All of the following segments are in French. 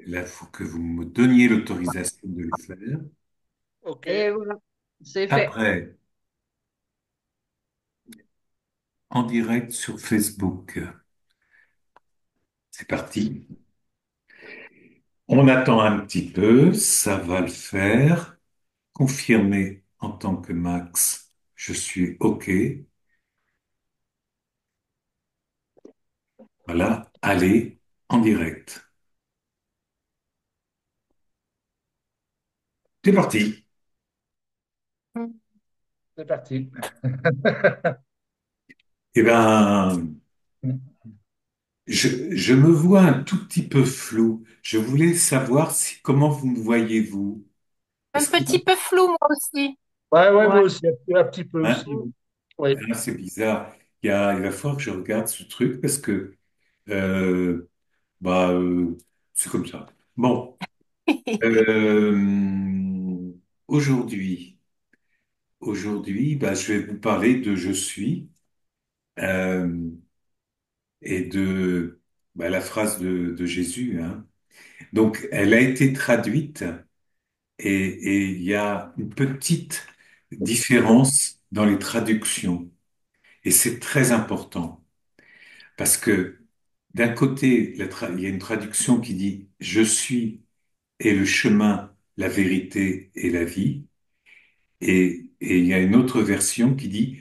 Là, il faut que vous me donniez l'autorisation de le faire. OK. Et voilà, c'est fait. Après, en direct sur Facebook. C'est parti. On attend un petit peu, ça va le faire. Confirmer en tant que Max, je suis OK. Voilà, allez, en direct. C'est parti. C'est parti. Eh ben, je me vois un tout petit peu flou. Je voulais savoir si, comment vous me voyez, vous. Un Est-ce que petit peu flou, moi aussi. Ouais, ouais, moi Ouais. aussi, un petit peu hein, aussi. Oui. hein, c'est bizarre. Il va falloir que je regarde ce truc parce que euh, bah, c'est comme ça. Bon, euh, aujourd'hui, bah, je vais vous parler de Je suis euh, et de bah, la phrase de Jésus, hein. Donc, elle a été traduite et il y a une petite différence dans les traductions. Et c'est très important parce que d'un côté, il y a une traduction qui dit Je suis est le chemin, la vérité et la vie. Et il y a une autre version qui dit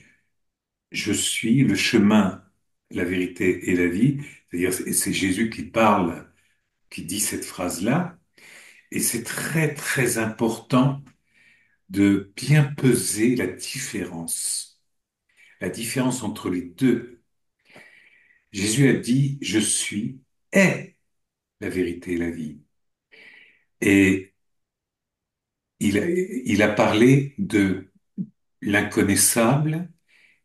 Je suis le chemin, la vérité et la vie. C'est-à-dire, c'est Jésus qui parle, qui dit cette phrase-là. Et c'est très, très important de bien peser la différence entre les deux. Jésus a dit Je suis est la vérité et la vie. Et il a parlé de l'inconnaissable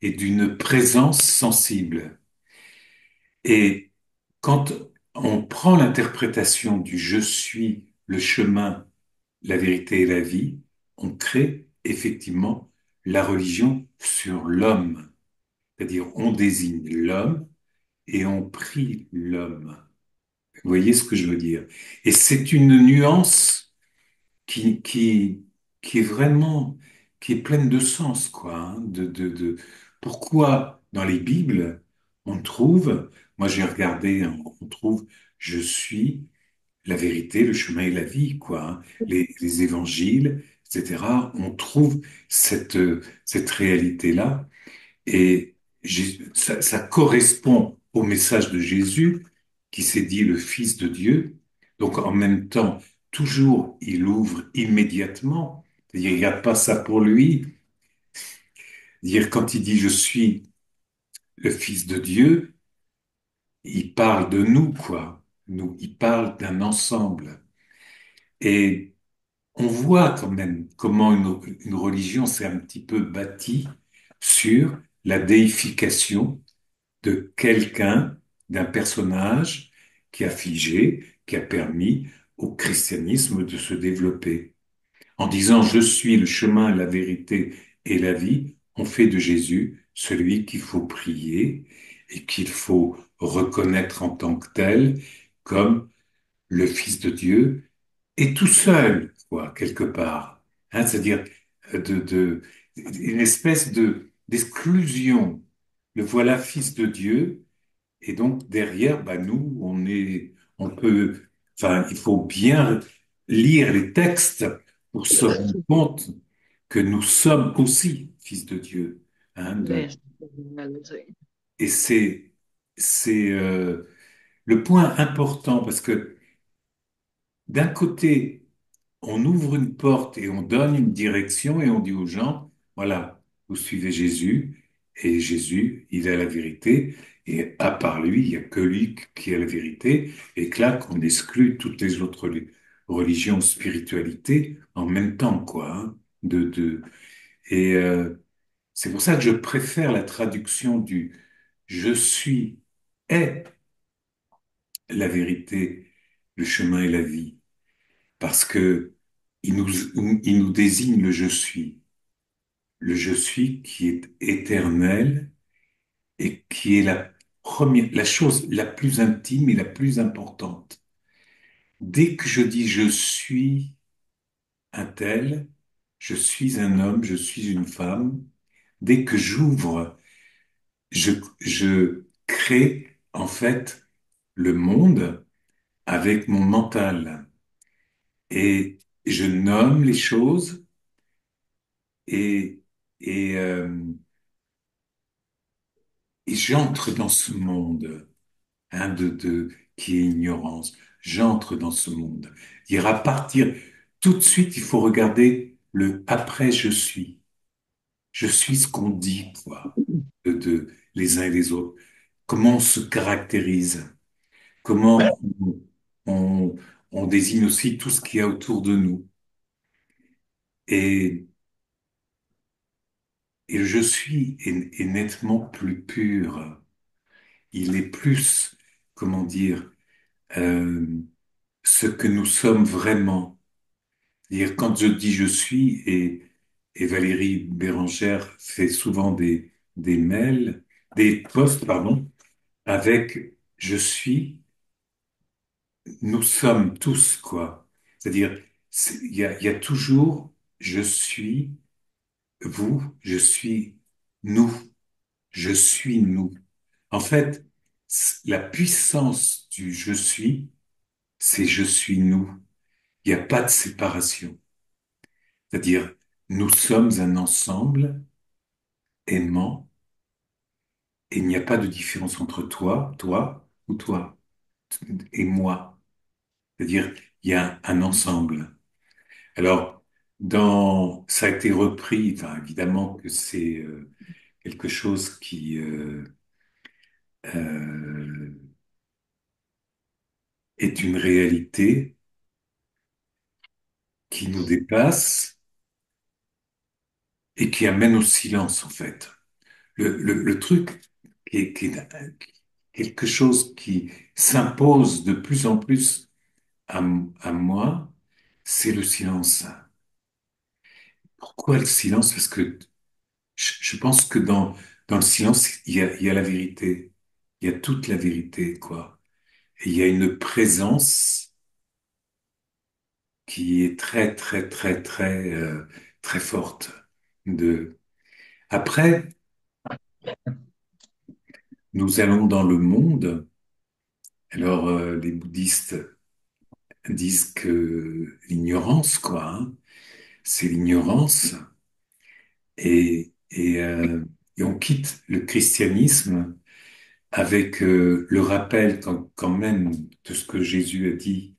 et d'une présence sensible. Et quand on prend l'interprétation du je suis le chemin, la vérité et la vie, on crée effectivement la religion sur l'homme. C'est-à-dire on désigne l'homme et on prie l'homme. Vous voyez ce que je veux dire? Et c'est une nuance qui, qui, qui est vraiment, qui est pleine de sens, quoi, hein, pourquoi dans les Bibles, on trouve, moi j'ai regardé, hein, on trouve, je suis la vérité, le chemin et la vie, quoi, hein, les évangiles, etc., on trouve cette réalité-là, et ça correspond au message de Jésus qui s'est dit le Fils de Dieu. Donc en même temps, toujours il ouvre immédiatement. C'est-à-dire, il n'y a pas ça pour lui. Dire quand il dit je suis le Fils de Dieu, il parle de nous, quoi. Nous, il parle d'un ensemble. Et on voit quand même comment une religion s'est un petit peu bâtie sur la déification de quelqu'un, d'un personnage qui a figé, qui a permis au christianisme de se développer. En disant je suis le chemin, la vérité et la vie, on fait de Jésus celui qu'il faut prier et qu'il faut reconnaître en tant que tel comme le Fils de Dieu et tout seul, quoi, quelque part. Hein, c'est-à-dire une espèce d'exclusion. Le voilà Fils de Dieu et donc derrière, bah nous, on peut, enfin, il faut bien lire les textes pour se rendre compte que nous sommes aussi fils de Dieu. Hein, Mais je peux le dire. et c'est le point important parce que d'un côté, on ouvre une porte et on donne une direction et on dit aux gens, voilà, vous suivez Jésus et Jésus, il a la vérité et à part lui, il n'y a que lui qui a la vérité et que là, qu'on exclut toutes les autres religions, spiritualités en même temps, quoi, hein, et c'est pour ça que je préfère la traduction du je suis est la vérité, le chemin et la vie parce que il nous désigne le je suis qui est éternel et qui est la la chose la plus intime et la plus importante. Dès que je dis je suis un tel, je suis un homme, je suis une femme, dès que j'ouvre, je crée en fait le monde avec mon mental et je nomme les choses et, et, euh, et j'entre dans ce monde qui est ignorance. J'entre dans ce monde. Dire à partir, tout de suite, il faut regarder le après je suis. Je suis ce qu'on dit, quoi, de les uns et les autres. Comment on se caractérise, comment on, on désigne aussi tout ce qu'il y a autour de nous. Et, et le je suis est nettement plus pur. Il est plus, comment dire, euh, ce que nous sommes vraiment. Dire quand je dis je suis et Valérie Bérangère fait souvent des mails, des posts, pardon, avec je suis, nous sommes tous, quoi. C'est-à-dire, il y a toujours je suis vous, je suis nous, je suis nous. En fait, la puissance du je suis, c'est je suis nous. Il n'y a pas de séparation. C'est-à-dire, nous sommes un ensemble aimant et il n'y a pas de différence entre toi, toi ou toi et moi. C'est-à-dire, il y a un ensemble. Alors, ça a été repris, enfin, évidemment que c'est quelque chose qui euh, est une réalité qui nous dépasse et qui amène au silence, en fait. Le truc qui est quelque chose qui s'impose de plus en plus à moi, c'est le silence. Pourquoi le silence? Parce que je pense que dans le silence, il y a la vérité. Il y a toute la vérité, quoi. Et il y a une présence qui est très, très, très, très, très forte. Après, nous allons dans le monde. Alors, les bouddhistes disent que l'ignorance, quoi, hein, c'est l'ignorance. Et, et, euh, et on quitte le christianisme avec le rappel quand même de ce que Jésus a dit,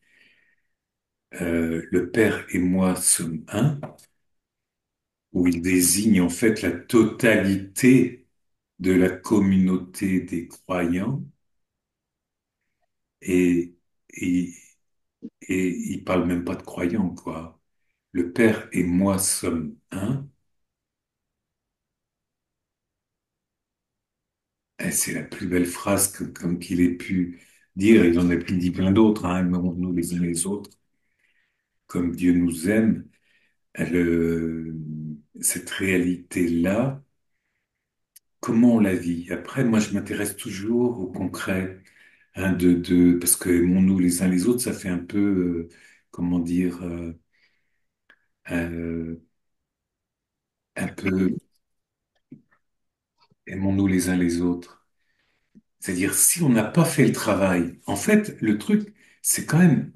le Père et moi sommes un, où il désigne en fait la totalité de la communauté des croyants et, et, et il parle même pas de croyants, quoi. Le Père et moi sommes un. Et c'est la plus belle phrase comme qu'il ait pu dire. Il en a dit plein d'autres, hein, aimons-nous les uns les autres, comme Dieu nous aime. Le, cette réalité-là, comment on la vit? Après, moi, je m'intéresse toujours au concret, hein, parce que aimons-nous les uns les autres, ça fait un peu, comment dire, euh, un peu aimons-nous les uns les autres. C'est-à-dire, si on n'a pas fait le travail, en fait, le truc, c'est quand même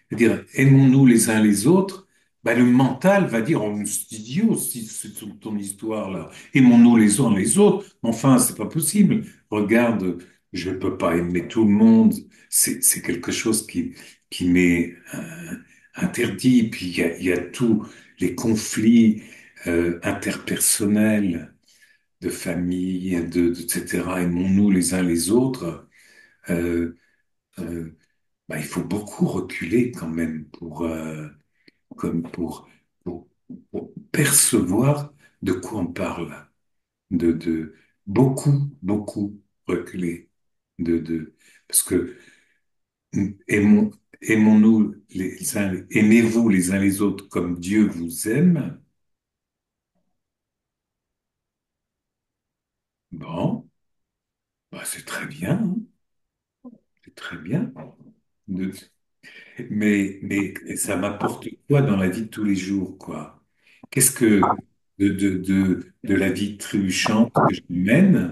c'est-à-dire, aimons-nous les uns les autres, bah, le mental va dire, oh, c'est idiot, si c'est ton histoire là. Aimons-nous les uns les autres. Enfin, c'est pas possible. Regarde, je peux pas aimer tout le monde. C'est quelque chose qui m'est interdit. Puis il y a tous les conflits, interpersonnels de famille, etc. Aimons-nous les uns les autres. Euh, euh, Bah, il faut beaucoup reculer quand même comme pour, pour percevoir de quoi on parle. De beaucoup reculer. Parce que aimons, aimons-nous aimez-vous les uns les autres comme Dieu vous aime. Bon, bah, c'est très bien, hein, c'est très bien. De- mais ça m'apporte quoi dans la vie de tous les jours, quoi? Qu'est-ce que de la vie trébuchante que je mène,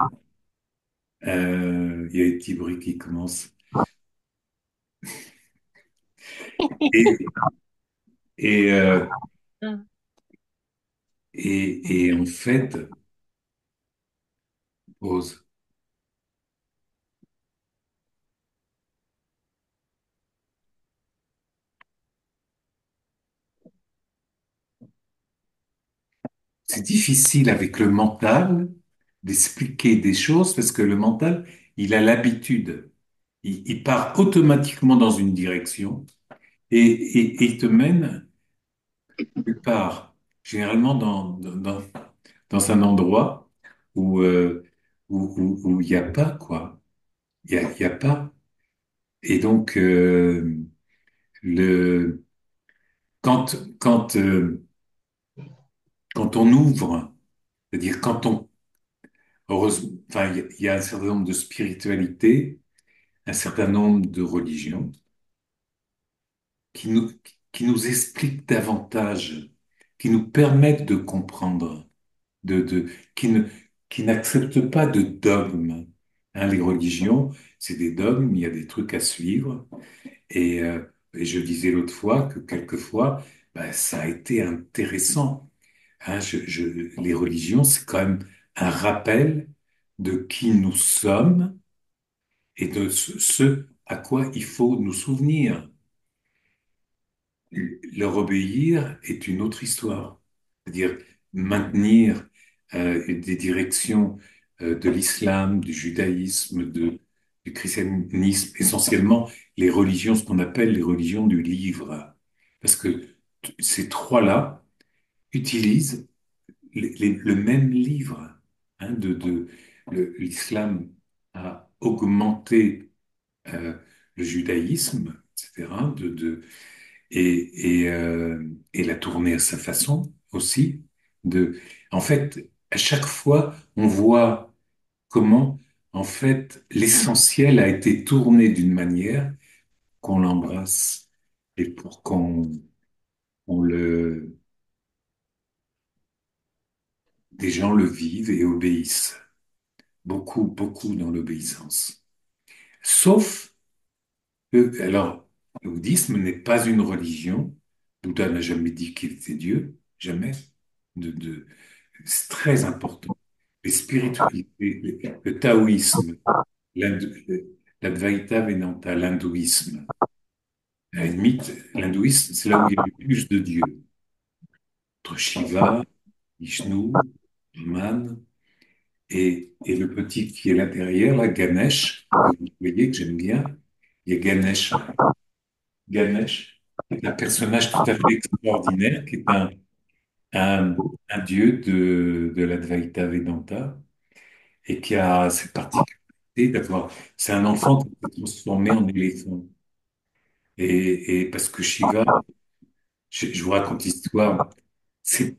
il y a les petits bruits qui commencent. Et, et, euh, et en fait, pause. C'est difficile avec le mental d'expliquer des choses parce que le mental, il a l'habitude. Il part automatiquement dans une direction et il te mène quelque part, généralement dans un endroit où où il n'y a pas, quoi. Il y a pas. Et donc, le, quand, quand, euh, quand on ouvre, c'est-à-dire quand on, heureusement, enfin, il y a un certain nombre de spiritualités, un certain nombre de religions qui nous, qui nous expliquent davantage, qui nous permettent de comprendre, qui qui n'acceptent pas de dogmes. Hein, les religions, c'est des dogmes, il y a des trucs à suivre. Et je disais l'autre fois que quelquefois, ben, ça a été intéressant. Hein, les religions, c'est quand même un rappel de qui nous sommes et de ce à quoi il faut nous souvenir. Leur obéir est une autre histoire. C'est-à-dire maintenir des directions de l'islam, du judaïsme, du christianisme, essentiellement les religions, ce qu'on appelle les religions du livre. Parce que ces trois-là utilisent le même livre. Hein, l'islam a augmenté le judaïsme, etc., et la tourner à sa façon aussi. De, en fait, à chaque fois, on voit comment, en fait, l'essentiel a été tourné d'une manière qu'on l'embrasse et pour on le, des gens le vivent et obéissent. Beaucoup, beaucoup dans l'obéissance. Sauf que, alors, le bouddhisme n'est pas une religion. Bouddha n'a jamais dit qu'il était Dieu, jamais. De, C'est très important. Les spiritualités, le taoïsme, l'Advaita Vedanta, l'hindouisme. À la limite, l'hindouisme, c'est là où il y a le plus de dieux. Entre Shiva, Vishnu, Brahman, et le petit qui est là derrière, là, Ganesh, que vous voyez que j'aime bien. Il y a Ganesh. Ganesh est un personnage tout à fait extraordinaire, qui est un, un dieu de l'Advaita Vedanta et qui a cette particularité d'avoir, c'est un enfant qui s'est transformé en éléphant. Et parce que Shiva, je vous raconte l'histoire, c'est,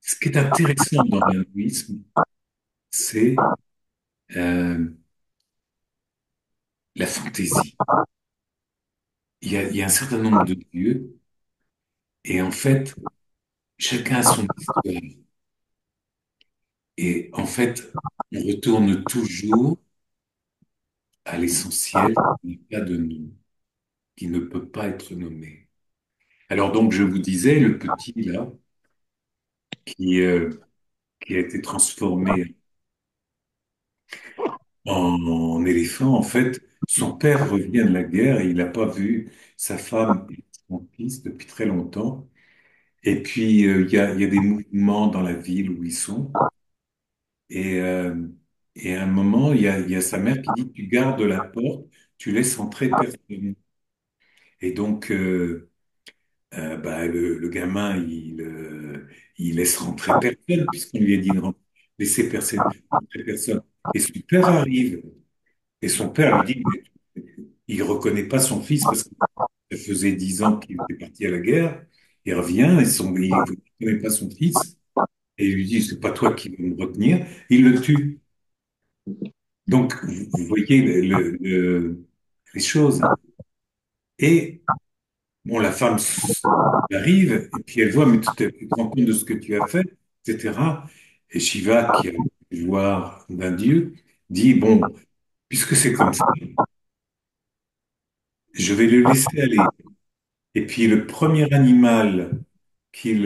ce qui est intéressant dans l'hindouisme, c'est euh, la fantaisie. Il y a un certain nombre de dieux, et en fait, chacun a son histoire. Et en fait, on retourne toujours à l'essentiel qui n'est pas de nous, qui ne peut pas être nommé. Alors donc, je vous disais, le petit là, qui, euh, qui a été transformé en éléphant, en fait, son père revient de la guerre et il n'a pas vu sa femme et son fils depuis très longtemps. Et puis, il y a des mouvements dans la ville où ils sont. Et, euh, et à un moment, il y a sa mère qui dit, tu gardes la porte, tu laisses entrer personne. Et donc, bah, le gamin, il laisse rentrer personne, puisqu'on lui a dit de laisser personne, rentrer personne. Et son père arrive. Et son père lui dit, mais il reconnaît pas son fils parce que ça faisait 10 ans qu'il était parti à la guerre. Il revient et il ne reconnaît pas son fils. Et il lui dit, c'est pas toi qui vas me retenir. Il le tue. Donc, vous voyez les choses. Et bon, la femme arrive et puis elle voit, mais tu te rends compte de ce que tu as fait, etc. Et Shiva, qui a le pouvoir d'un dieu, dit, bon, puisque c'est comme ça, je vais le laisser aller. Et puis le premier animal qu'il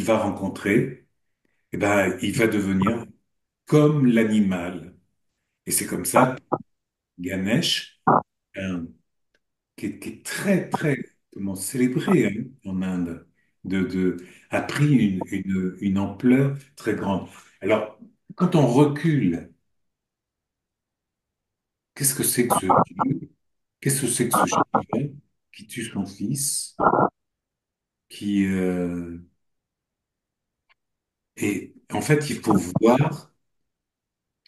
va rencontrer, eh ben, il va devenir comme l'animal. Et c'est comme ça que Ganesh, un- qui est très, très comment, célébré hein, en Inde, a pris une ampleur très grande. Alors, quand on recule, qu'est-ce que c'est que ce Dieu? Qu'est-ce que c'est que ce Shiva qui tue son fils, qui, et en fait, il faut voir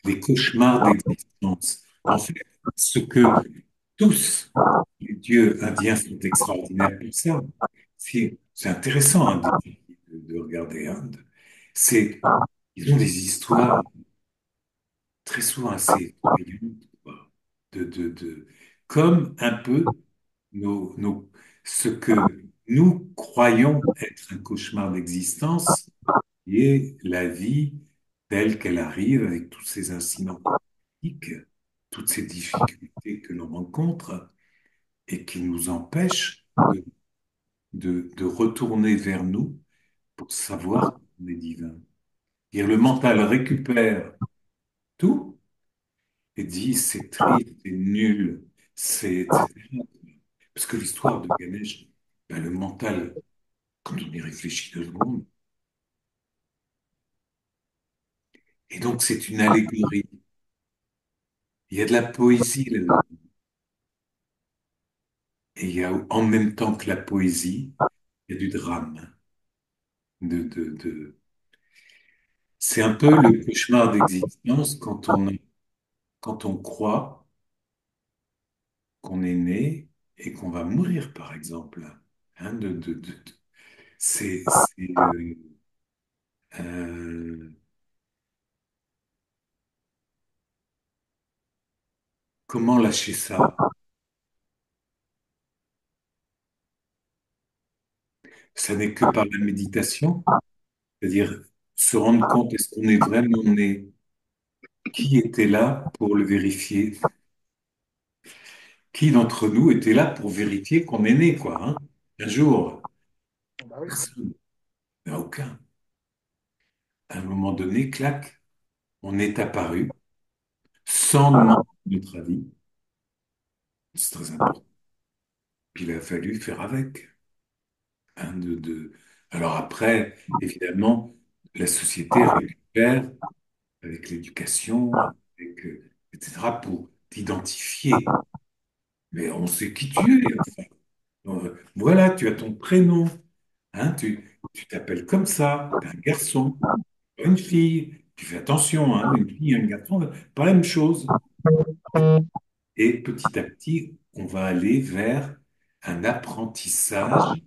les cauchemars d'existence. En fait, ce que tous les dieux indiens sont extraordinaires pour ça. C'est intéressant hein, de regarder. Hein, c'est, ils ont des histoires très souvent assez effrayantes, quoi. Comme un peu nos, ce que nous croyons être un cauchemar d'existence, qui est la vie telle qu'elle arrive avec tous ces incidents climatiques, toutes ces difficultés que l'on rencontre et qui nous empêchent de retourner vers nous pour savoir qu'on est divin. Et le mental récupère tout et dit c'est triste, c'est nul, c'est etc. Parce que l'histoire de Ganesh, ben, le mental, quand on y réfléchit 2 secondes, et donc c'est une allégorie. Il y a de la poésie là-dedans. Et il y a en même temps que la poésie, il y a du drame. De... C'est un peu le cauchemar d'existence quand on croit qu'on est né et qu'on va mourir, par exemple. Hein, c'est, euh, comment lâcher ça? Ça n'est que par la méditation, c'est-à-dire se rendre compte est-ce qu'on est vraiment né? Qui était là pour le vérifier? Qui d'entre nous était là pour vérifier qu'on est né, quoi, hein? Un jour, Bah oui. personne, il n'y en a aucun. À un moment donné, clac, on est apparu sans demander notre avis. C'est très important. Puis il a fallu faire avec. Hein, Alors après, évidemment, la société récupère avec l'éducation, avec, etc., pour t'identifier. Mais on sait qui tu es, enfin. Voilà, tu as ton prénom. Hein, tu t'appelles comme ça. Tu es un garçon, pas une fille. Tu fais attention, hein, une fille, un garçon, pas la même chose. Et petit à petit, on va aller vers un apprentissage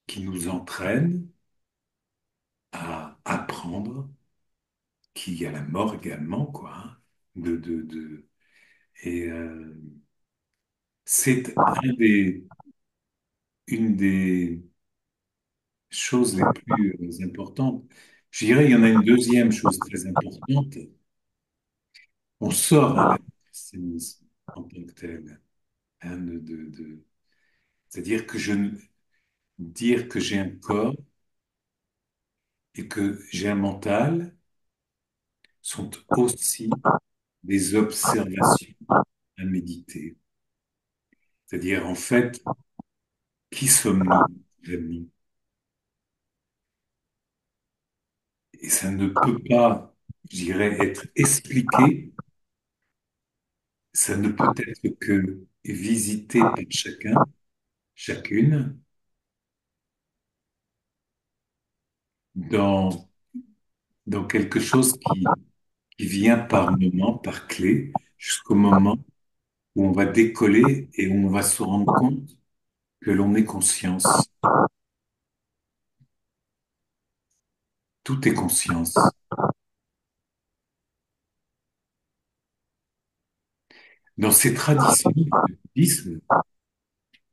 qui nous entraîne à apprendre qu'il y a la mort également, quoi. Hein, et c'est une des choses les plus importantes. Je dirais, il y en a une deuxième chose très importante. On sort à la christianisme en tant que tel. Hein, c'est-à-dire que dire que j'ai un corps et que j'ai un mental sont aussi des observations à méditer. C'est-à-dire, en fait, qui sommes-nous vraiment? Et ça ne peut pas, je dirais, être expliqué, ça ne peut être que visité par chacun, chacune, dans, dans quelque chose qui vient par moment, par clé, jusqu'au moment où on va décoller et où on va se rendre compte que l'on est conscience. Tout est conscience. dans ces traditions du bouddhisme,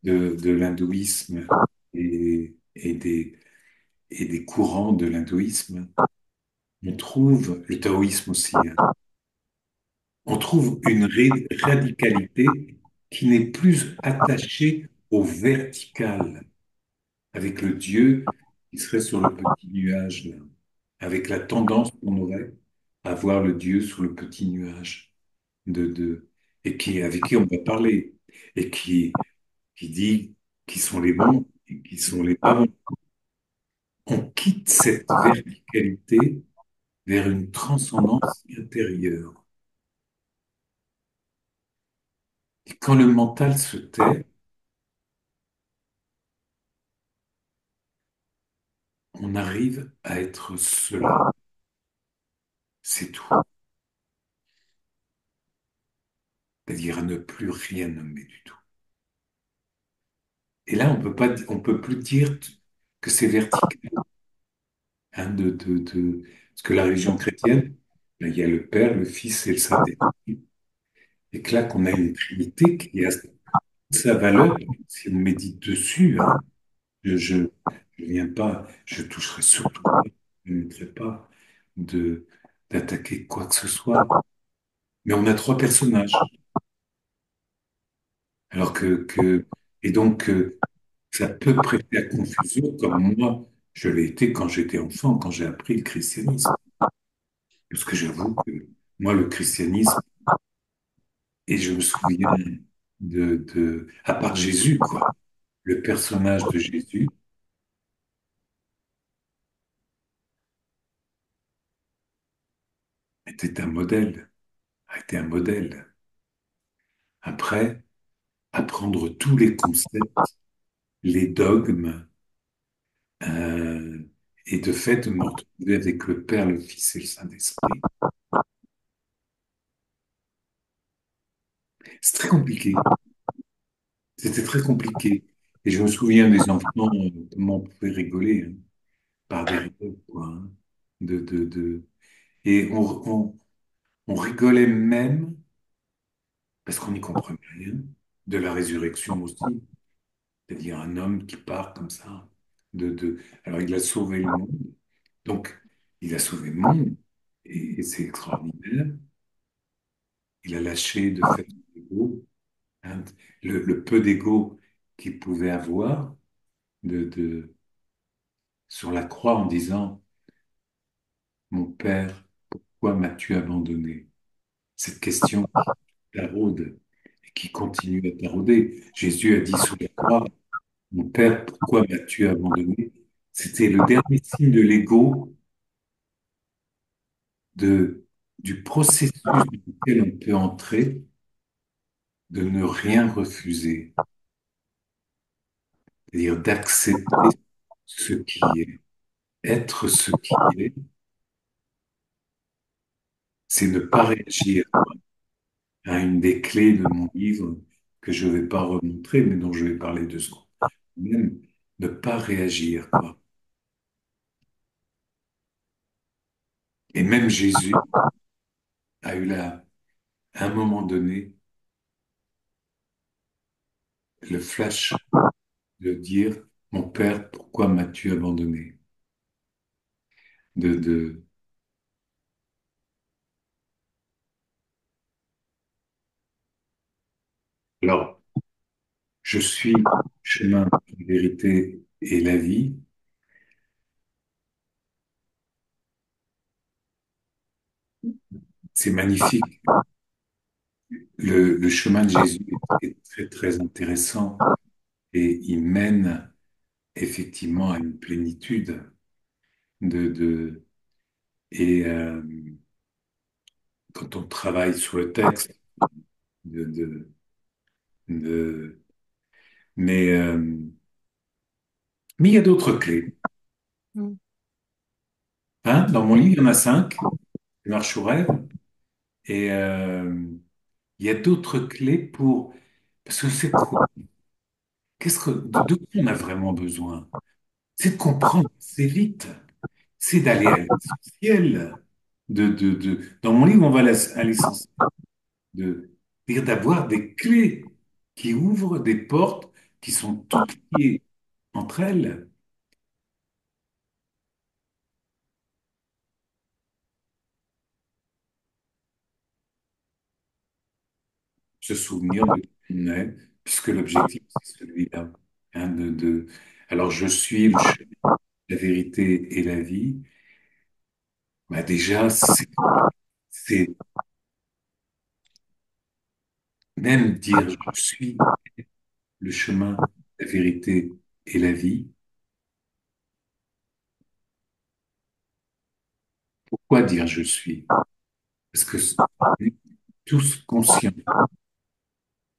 de l'hindouisme et des courants de l'hindouisme, on trouve, le taoïsme aussi, hein, on trouve une radicalité qui n'est plus attachée au vertical, avec le Dieu qui serait sur le petit nuage, là, avec la tendance qu'on aurait à voir le Dieu sur le petit nuage et avec qui on va parler, et qui dit qui sont les bons et qui sont les pas bons. On quitte cette verticalité vers une transcendance intérieure. Et quand le mental se tait, on arrive à être cela. C'est tout. C'est-à-dire à ne plus rien nommer du tout. Et là, on peut plus dire que c'est vertical, hein, parce que la religion chrétienne, ben, il y a le Père, le Fils et le Saint-Esprit. Et que là, qu'on a une Trinité qui a sa valeur, si on médite dessus, hein, je, je, je viens pas, je toucherai surtout pas, je ne mettrai pas de, d'attaquer quoi que ce soit. Mais on a trois personnages. Alors et donc, ça peut prêter à confusion, comme moi, je l'ai été quand j'étais enfant, quand j'ai appris le christianisme. Parce que j'avoue que moi, le christianisme, et je me souviens à part Jésus, quoi, le personnage de Jésus était un modèle, a été un modèle. Après, apprendre tous les concepts, les dogmes, euh, et de fait de me retrouver avec le Père, le Fils et le Saint-Esprit, c'est très compliqué. C'était très compliqué. Et je me souviens des enfants, comment on pouvait rigoler, hein, par derrière, quoi, hein, et on rigolait même, parce qu'on n'y comprenait rien, de la résurrection aussi. C'est-à-dire un homme qui part comme ça. Alors il a sauvé le monde. Donc, il a sauvé le monde. Et c'est extraordinaire. Il a lâché de fait l'ego, hein, le peu d'ego qu'il pouvait avoir de, sur la croix en disant, Mon Père, pourquoi m'as-tu abandonné? Cette question qui taraude et qui continue à tarauder. Jésus a dit sur la croix, Mon Père, pourquoi m'as-tu abandonné? C'était le dernier signe de l'ego, de, du processus dans lequel on peut entrer, de ne rien refuser, c'est-à-dire d'accepter ce qui est. Être ce qui est, c'est ne pas réagir à une des clés de mon livre que je ne vais pas remontrer, mais dont je vais parler 2 secondes. Même ne pas réagir, quoi. Et même Jésus a eu à un moment donné, le flash de dire, Mon Père, pourquoi m'as-tu abandonné? De... Alors, je suis le chemin, la vérité et la vie. C'est magnifique. Le chemin de Jésus est très, très intéressant et il mène effectivement à une plénitude de, de, et quand on travaille sur le texte, de, de, de, mais, mais il y a d'autres clés. Mm. Hein? Dans mon livre, il y en a 5, je marche au rêve, et il y a d'autres clés parce que c'est quoi? De quoi on a vraiment besoin? C'est de comprendre assez vite, c'est d'aller à l'essentiel. Dans mon livre, on va à l'essentiel. C'est-à-dire d'avoir des clés qui ouvrent des portes qui sont toutes liées entre elles. Se souvenir de qui on est, puisque l'objectif, c'est celui-là. Hein, Alors, je suis le chemin, la vérité et la vie. Bah, déjà, c'est même dire je suis le chemin, la vérité et la vie. Pourquoi dire je suis? Parce que on est tous conscients.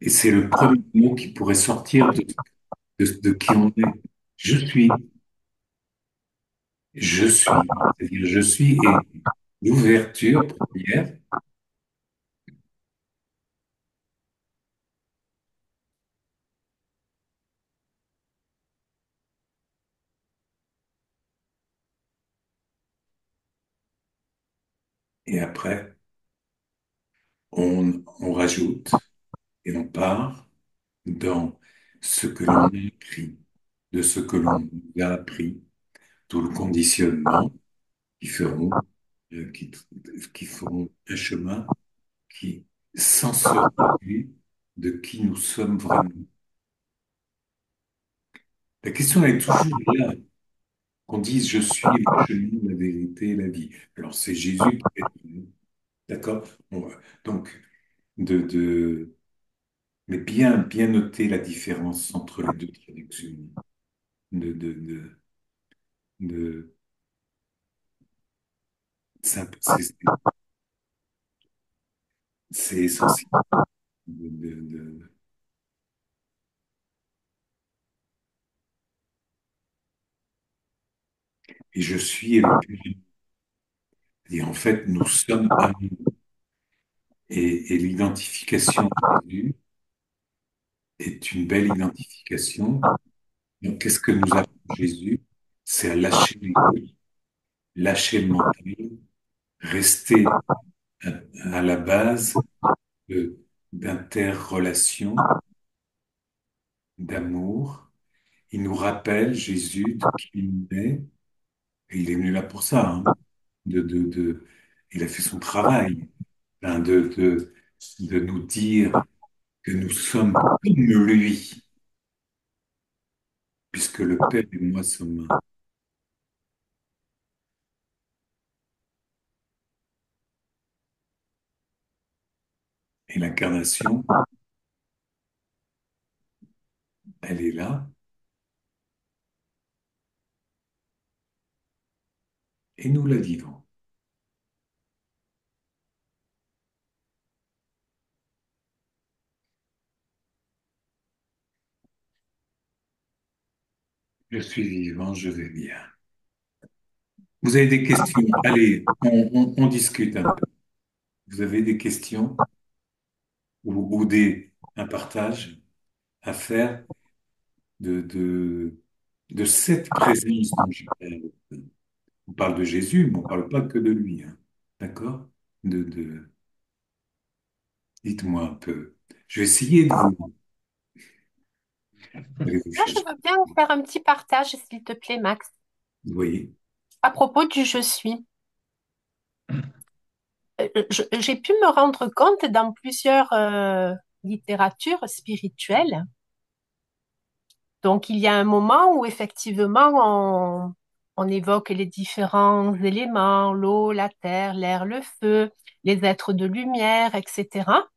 Et c'est le premier mot qui pourrait sortir de qui on est. Je suis, je suis. C'est-à-dire je suis et l'ouverture première, et après, on rajoute et on part dans ce que l'on a appris, de ce que l'on nous a appris, tout le conditionnement qui feront, euh, qui, qui feront un chemin qui censurera de qui nous sommes vraiment. La question est toujours là, qu'on dise je suis le chemin, la vérité et la vie. Alors c'est Jésus qui est d'accord? Donc, de, mais bien noter la différence entre les deux traductions. De, de, de, de, c'est essentiel. Et je suis et le plus. Et en fait, nous sommes un. Et l'identification de Jésus est une belle identification. Donc, qu'est-ce que nous apprend Jésus? C'est à lâcher l'ego, lâcher le mental, rester à, à la base d'interrelation, d'amour. Il nous rappelle, Jésus, de qui il est. Et il est venu là pour ça, hein, il a fait son travail, hein, de nous dire que nous sommes comme lui, puisque le Père et moi sommes un. Et l'incarnation, elle est là, et nous la vivons. Je suis vivant, je vais bien. Vous avez des questions? Allez, on discute un peu. Vous avez des questions ou un partage à faire de cette présence dont je parle? On parle de Jésus, mais on ne parle pas que de lui, hein. D'accord? Dites-moi un peu. Je vais essayer de vous Là, je chercher. veux bien faire un petit partage, s'il te plaît, Max, Vous voyez? à propos du je suis. J'ai pu me rendre compte dans plusieurs littératures spirituelles. Donc, il y a un moment où effectivement, on évoque les différents éléments, l'eau, la terre, l'air, le feu, les êtres de lumière, etc.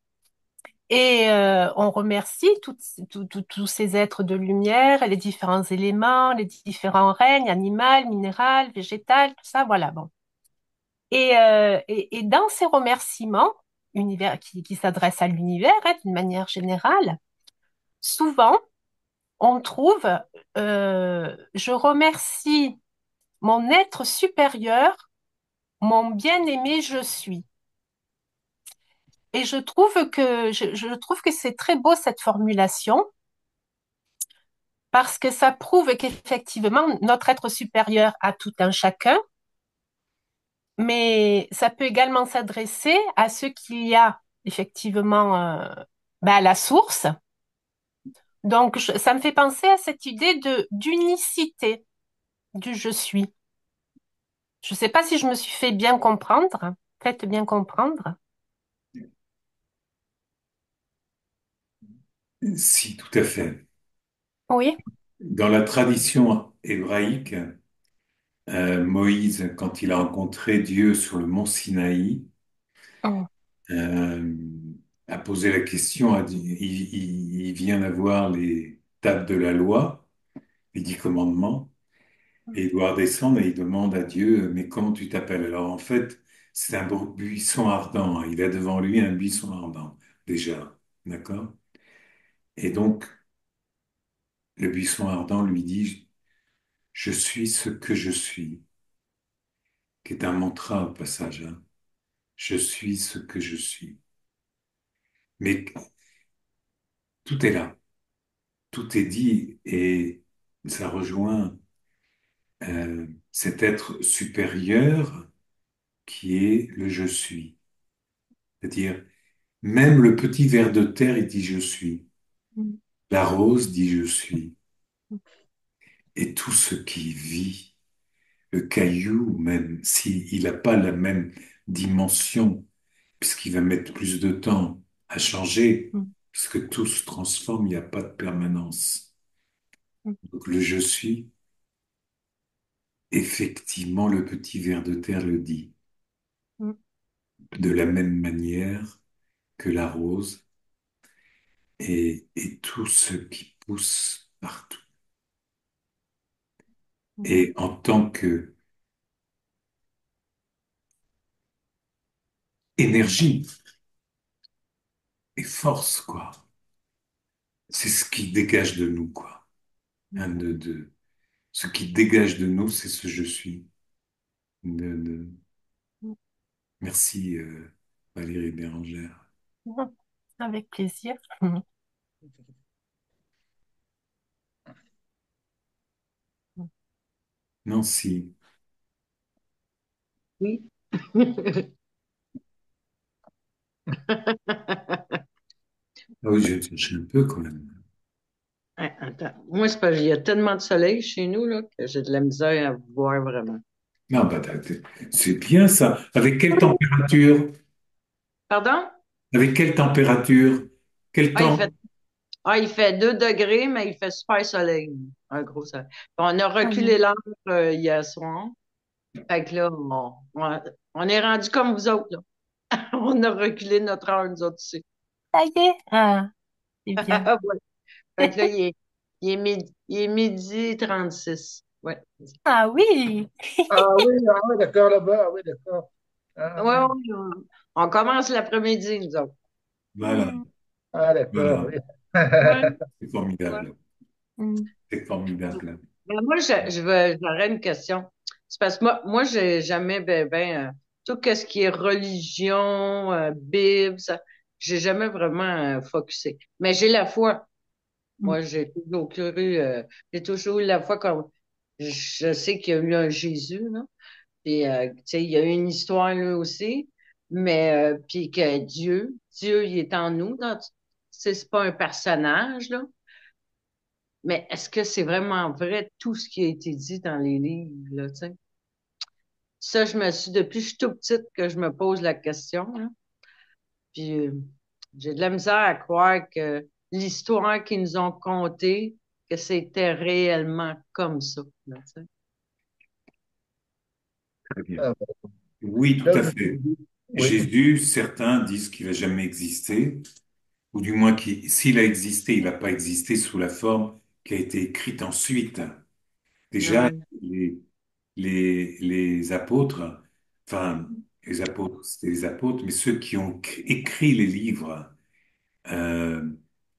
Et on remercie tous ces êtres de lumière, les différents éléments, les différents règnes, animal, minéral, végétal, tout ça, voilà. Bon. Et dans ces remerciements qui s'adressent à l'univers, hein, d'une manière générale, souvent, on trouve je remercie mon être supérieur, mon bien-aimé je suis. Et je trouve que c'est très beau cette formulation parce que ça prouve qu'effectivement, notre être supérieur a tout un chacun, mais ça peut également s'adresser à ce qu'il y a effectivement à la source. Donc, ça me fait penser à cette idée de d'unicité du je suis. Je ne sais pas si je me suis fait bien comprendre, faites bien comprendre. Si, tout à fait. Oui. Dans la tradition hébraïque, Moïse, quand il a rencontré Dieu sur le mont Sinaï, Mm, euh, a posé la question, il vient d'avoir les tables de la loi, les 10 commandements, et il doit redescendre et il demande à Dieu, mais comment tu t'appelles? Alors en fait, c'est un buisson ardent, hein. Il a devant lui un buisson ardent, déjà, d'accord? Et donc, le buisson ardent lui dit, je suis ce que je suis, qui est un mantra au passage, hein. Je suis ce que je suis. Mais tout est là, tout est dit et ça rejoint cet être supérieur qui est le je suis. C'est-à-dire, même le petit ver de terre, il dit je suis. mm, La rose dit je suis. Et tout ce qui vit, le caillou, même s'il n'a pas la même dimension, puisqu'il va mettre plus de temps à changer, mm, parce que tout se transforme, il n'y a pas de permanence. mm, Donc le je suis, effectivement, le petit ver de terre le dit, mm, de la même manière que la rose et tout ce qui pousse partout. mm, Et en tant que énergie et force, quoi, c'est ce qui dégage de nous, quoi. mm, Hein, ce qui dégage de nous, c'est ce je suis. mm, Merci, Valérie Bérangère. mm. Avec plaisir. Mm, mm. Nancy. Oui. Ah oui, je vais te chercher un peu quand même. Attends. Moi, c'est parce qu'il y a tellement de soleil chez nous là, que j'ai de la misère à vous voir vraiment. Non, bah, c'est bien ça. Avec quelle température? Pardon? Avec quelle température? Quel Ah, temps? il fait 2 degrés, mais il fait super soleil. Un gros soleil. Puis on a Mm. reculé l'heure hier soir. Fait que là, on est rendu comme vous autres, là. On a reculé notre heure, nous autres aussi. Ça y est, ah, c'est bien. Ouais. Fait que là, il est midi 36. Ouais. Ah oui, Ah oui, d'accord, là-bas. Ah oui, d'accord. Ah Ouais, oui. ouais, on commence l'après-midi, nous autres. Voilà, mm, Ah d'accord, voilà. oui. Ouais, C'est ouais. formidable. mm, C'est formidable. Ben, moi, j'aurais une question. C'est parce que moi j'ai jamais, tout ce qui est religion, Bible, ça, j'ai jamais vraiment focusé. Mais j'ai la foi. mm, Moi, j'ai toujours eu la foi comme, je sais qu'il y a eu un Jésus, là. Puis, tu sais, il y a eu une histoire lui aussi, mais puis que Dieu, il est en nous. Tu sais, c'est pas un personnage, là. Mais est-ce que c'est vraiment vrai tout ce qui a été dit dans les livres, là, tu sais? Ça, depuis que je suis tout petite que je me pose la question, là. Puis, j'ai de la misère à croire que l'histoire qu'ils nous ont contée, que c'était réellement comme ça, là, tu sais. Très bien. Ah, Oui, tout là, à fait. oui. Jésus, certains disent qu'il n'a jamais existé, ou du moins s'il a existé, il n'a pas existé sous la forme qui a été écrite ensuite. Déjà, Ouais. les apôtres, enfin, les apôtres, c'était les apôtres, mais ceux qui ont écrit les livres euh,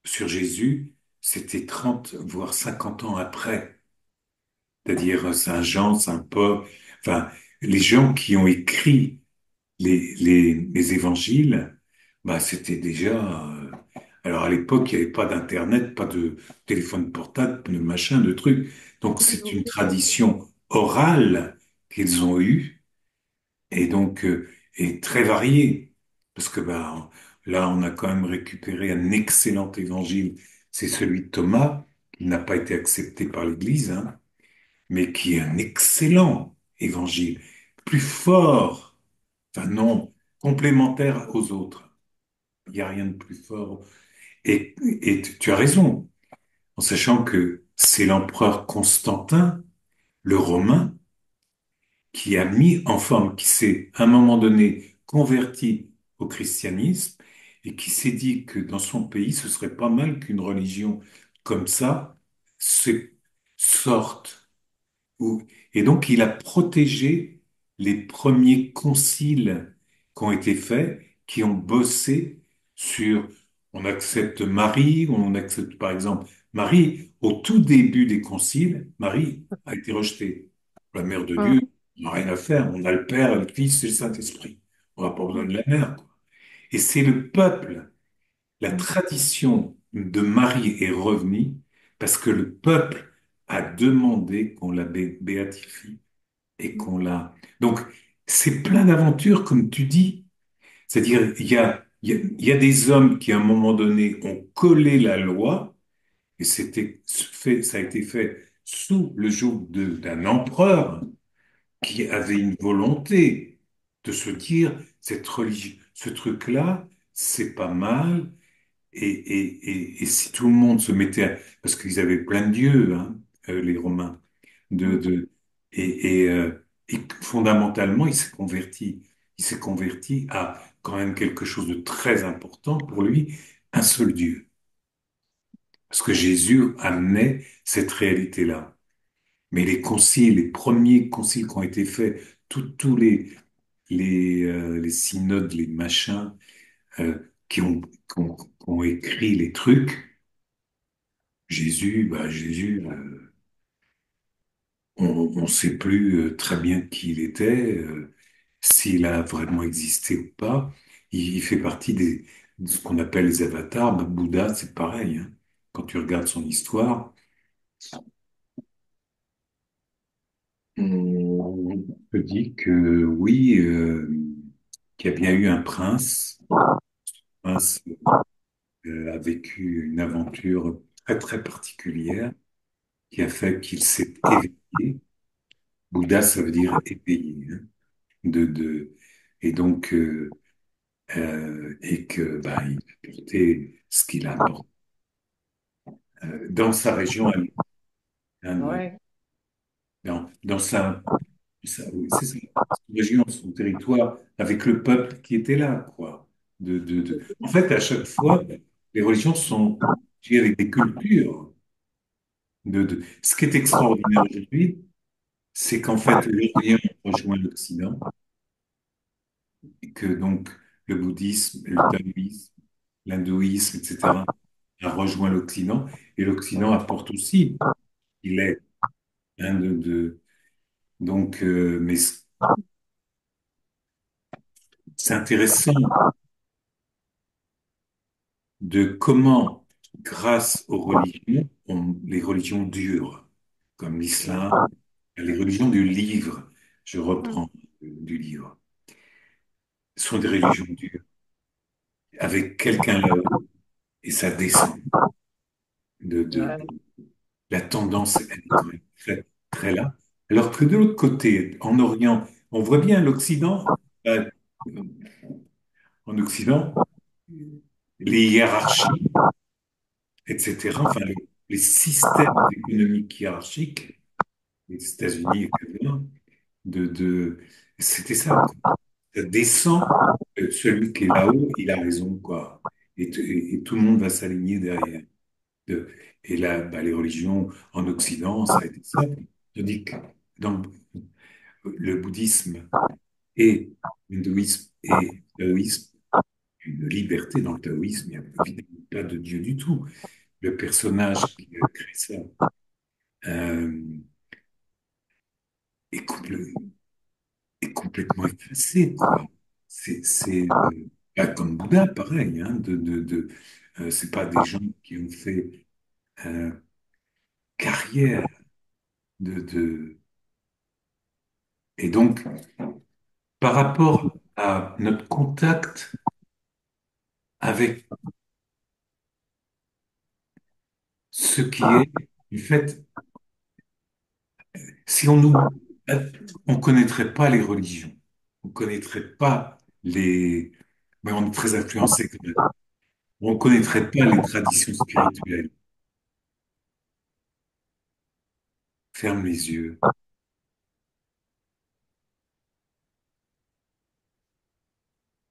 sur Jésus, c'était 30 voire 50 ans après. C'est-à-dire Saint Jean, Saint Paul, enfin, les gens qui ont écrit les évangiles, bah, c'était déjà. Alors à l'époque, il n'y avait pas d'internet, pas de téléphone portable, de machin, de trucs. Donc c'est une tradition orale qu'ils ont eue et donc et très variée parce que bah là, on a quand même récupéré un excellent évangile. C'est celui de Thomas, qui n'a pas été accepté par l'Église, hein, mais qui est un excellent évangile, plus fort, enfin non, complémentaire aux autres. Il n'y a rien de plus fort. Et tu as raison, en sachant que c'est l'empereur Constantin, le Romain, qui a mis en forme, qui s'est à un moment donné converti au christianisme et qui s'est dit que dans son pays, ce serait pas mal qu'une religion comme ça se sorte. Et donc, il a protégé les premiers conciles qui ont été faits, qui ont bossé sur, on accepte Marie, on accepte par exemple Marie, au tout début des conciles, Marie a été rejetée. La mère de Mm, Dieu, on n'a rien à faire, on a le Père, le Fils et le Saint-Esprit. On n'a pas besoin de la mère, quoi. Et c'est le peuple, la mm, tradition de Marie est revenue parce que le peuple a demandé qu'on la béatifie et qu'on la... Donc, c'est plein d'aventures, comme tu dis. C'est-à-dire, il y a des hommes qui, à un moment donné, ont collé la loi, et ça a été fait sous le joug d'un empereur qui avait une volonté de se dire, cette religion, ce truc-là, c'est pas mal, et si tout le monde se mettait parce qu'ils avaient plein de dieux, hein, les Romains, de, mm, de, et fondamentalement, il s'est converti. Il s'est converti à quand même quelque chose de très important pour lui, un seul Dieu. Parce que Jésus amenait cette réalité-là. Mais les conciles, les premiers conciles qui ont été faits, tous les synodes, les machins, qui ont écrit les trucs, Jésus, on ne sait plus très bien qui il était, s'il a vraiment existé ou pas. Il fait partie de ce qu'on appelle les avatars. Bouddha, c'est pareil, hein. Quand tu regardes son histoire, on te dit que oui, qu'il y a bien eu un prince. Le prince a vécu une aventure très très particulière qui a fait qu'il s'est éveillé. Bouddha, ça veut dire éveillé, hein, et donc et que bah, il a apporté ce qu'il a apporté dans sa région à lui, hein, Ouais. dans oui, c'est ça, son région, son territoire, avec le peuple qui était là, quoi. En fait, à chaque fois, les religions sont liées avec des cultures. Ce qui est extraordinaire aujourd'hui, c'est qu'en fait, l'Orient rejoint l'Occident, et que donc le bouddhisme, le taoïsme, l'hindouisme, etc., a rejoint l'Occident, et l'Occident apporte aussi, il est un donc, mais c'est intéressant de comment, grâce aux religions, les religions durent, comme l'islam, les religions du livre, je mm, reprends du livre, sont des religions dures, avec quelqu'un là-haut, et ça descend. Ouais. La tendance, elle est quand même très, très là. Alors que de l'autre côté, en Orient, on voit bien l'Occident, euh, en Occident, les hiérarchies, etc., enfin, les systèmes économiques hiérarchiques, les États-Unis, etc., de, c'était ça, quoi. Ça descend, celui qui est là-haut, il a raison, quoi. Et tout le monde va s'aligner derrière. De- et là, bah, les religions en Occident, ça a été ça. Tandis que dans le bouddhisme et l'hindouisme et le taoïsme, une liberté dans le taoïsme, il n'y a évidemment pas de Dieu du tout. Le personnage qui a créé ça euh, est, est complètement effacé, quoi. Bah, comme Bouddha, pareil, hein, c'est pas des gens qui ont fait euh, carrière de... Et donc, par rapport à notre contact avec ce qui est, du fait, si on nous, on connaîtrait pas les religions, on connaîtrait pas les, mais on est très influencé quand même. On connaîtrait pas les traditions spirituelles. Ferme les yeux,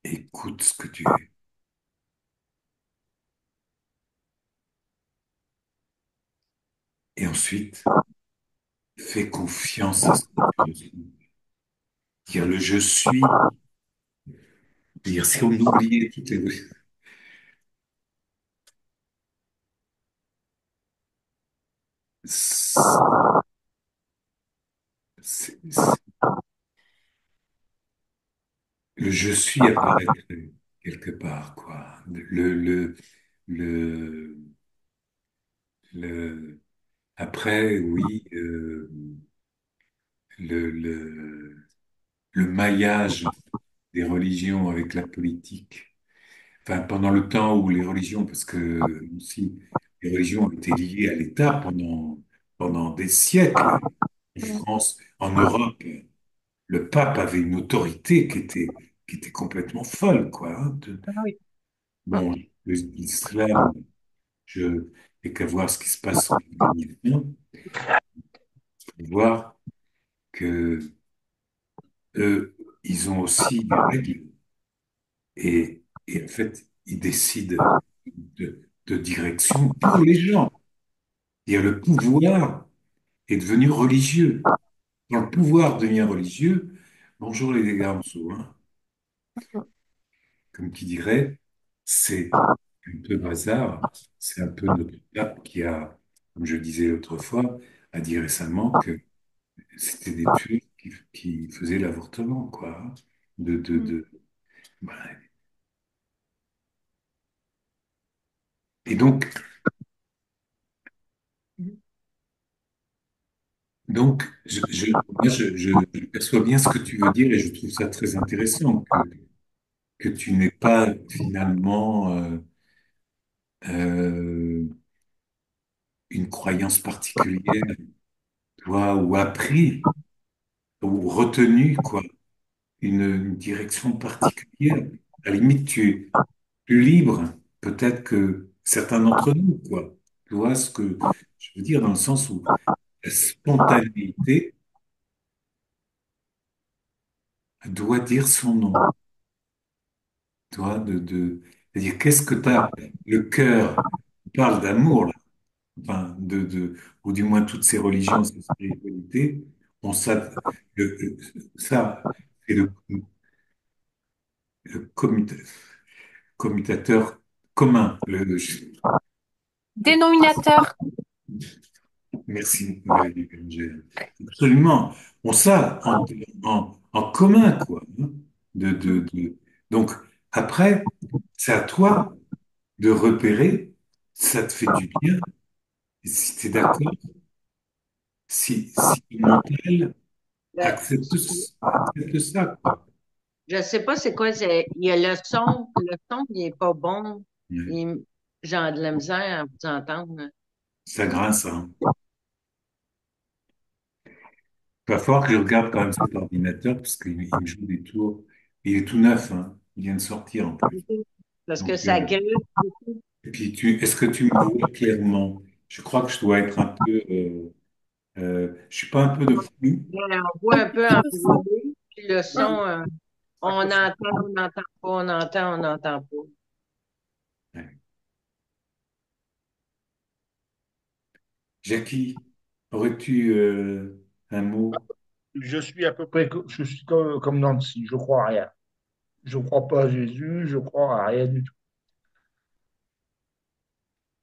écoute ce que tu es. Et ensuite, fais confiance à ce que tu ressens. Dire le je suis, dire si on oubliait toutes les... C'est- le je suis apparaîtrait quelque part, quoi. Le, après, oui, le, le, le maillage des religions avec la politique. Enfin, pendant le temps où les religions, parce que aussi, les religions ont été liées à l'État pendant des siècles. En France, en Europe, le pape avait une autorité qui était complètement folle, quoi. Hein. Ah oui. Mm. Bon, l'islam, je n'ai qu'à voir ce qui se passe en Afghanistan, pour voir que eux, ils ont aussi des règles et en fait, ils décident de direction pour les gens. Il y a le pouvoir est devenu religieux. Quand le pouvoir devient religieux, bonjour les dégâts en dessous, hein. Comme qui dirait, c'est un peu bazar, c'est un peu notre pape qui a, comme je disais l'autre fois, a dit récemment que c'était des tueurs qui faisaient l'avortement, quoi. Hein. Mm. Bah, et donc je perçois bien ce que tu veux dire et je trouve ça très intéressant que tu n'aies pas finalement euh, une croyance particulière, toi, ou appris, ou retenu, quoi, une direction particulière. À la limite, tu es plus libre, peut-être que certains d'entre nous, quoi. Tu vois ce que je veux dire dans le sens où la spontanéité doit dire son nom. Toi, c'est-à-dire, qu'est-ce que tu as, le cœur, on parle d'amour, là, enfin, ou du moins toutes ces religions, ces spiritualités, on s'a- ça, c'est le commutateur commun. Dénominateur. Merci, Valérie Berger. Absolument. On ça en commun, quoi. Hein, Mm. Donc, après, c'est à toi de repérer, ça te fait du bien, et si tu es d'accord, si le mental Ben, accepte ça, quoi. je sais pas c'est quoi, il y a le son, il est pas bon. Ouais. J'ai de la misère à vous entendre. Ça grince, hein. Il va falloir que je regarde quand même cet ordinateur, parce qu'il me joue des tours. Il est tout neuf, hein. Il vient de sortir en plus. Parce que Donc, ça grille beaucoup. et puis, est-ce que tu me vois clairement? Je crois que je dois être un peu. Je suis pas un peu de flou. Ben, on voit un peu enrouler, puis le son, À on cause- entend, on n'entend pas, on entend, on n'entend pas. Ouais. Jackie, aurais-tu un mot? Je suis à peu près, je suis comme Nancy, je crois à rien. Je crois pas à Jésus, je crois à rien du tout.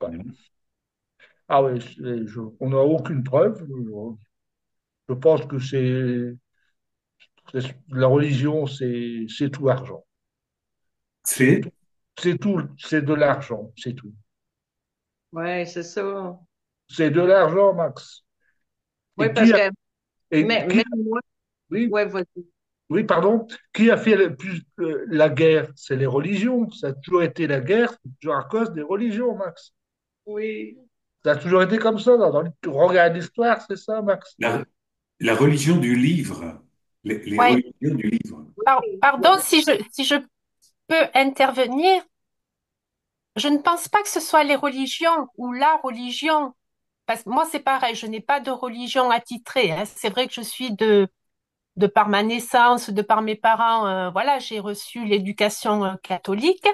Ouais. Non. Ah oui, on n'a aucune preuve. Je pense que la religion, c'est tout l'argent. C'est C'est, tout, c'est tout, c'est de l'argent, c'est tout. Oui, c'est ça. C'est de l'argent, Max. Oui, Et parce qui a, que et même, qui, même moi, oui, ouais, vas-y. Oui, pardon. Qui a fait le plus la guerre? C'est les religions. Ça a toujours été la guerre, c'est toujours à cause des religions, Max. Oui. Ça a toujours été comme ça regarde l'histoire, c'est ça, Max? La, la religion du livre, les Ouais. religions du livre. Pardon si je peux intervenir. Je ne pense pas que ce soit les religions ou la religion. Parce que moi, c'est pareil, je n'ai pas de religion attitrée, hein. C'est vrai que je suis de par ma naissance, de par mes parents, voilà, j'ai reçu l'éducation catholique,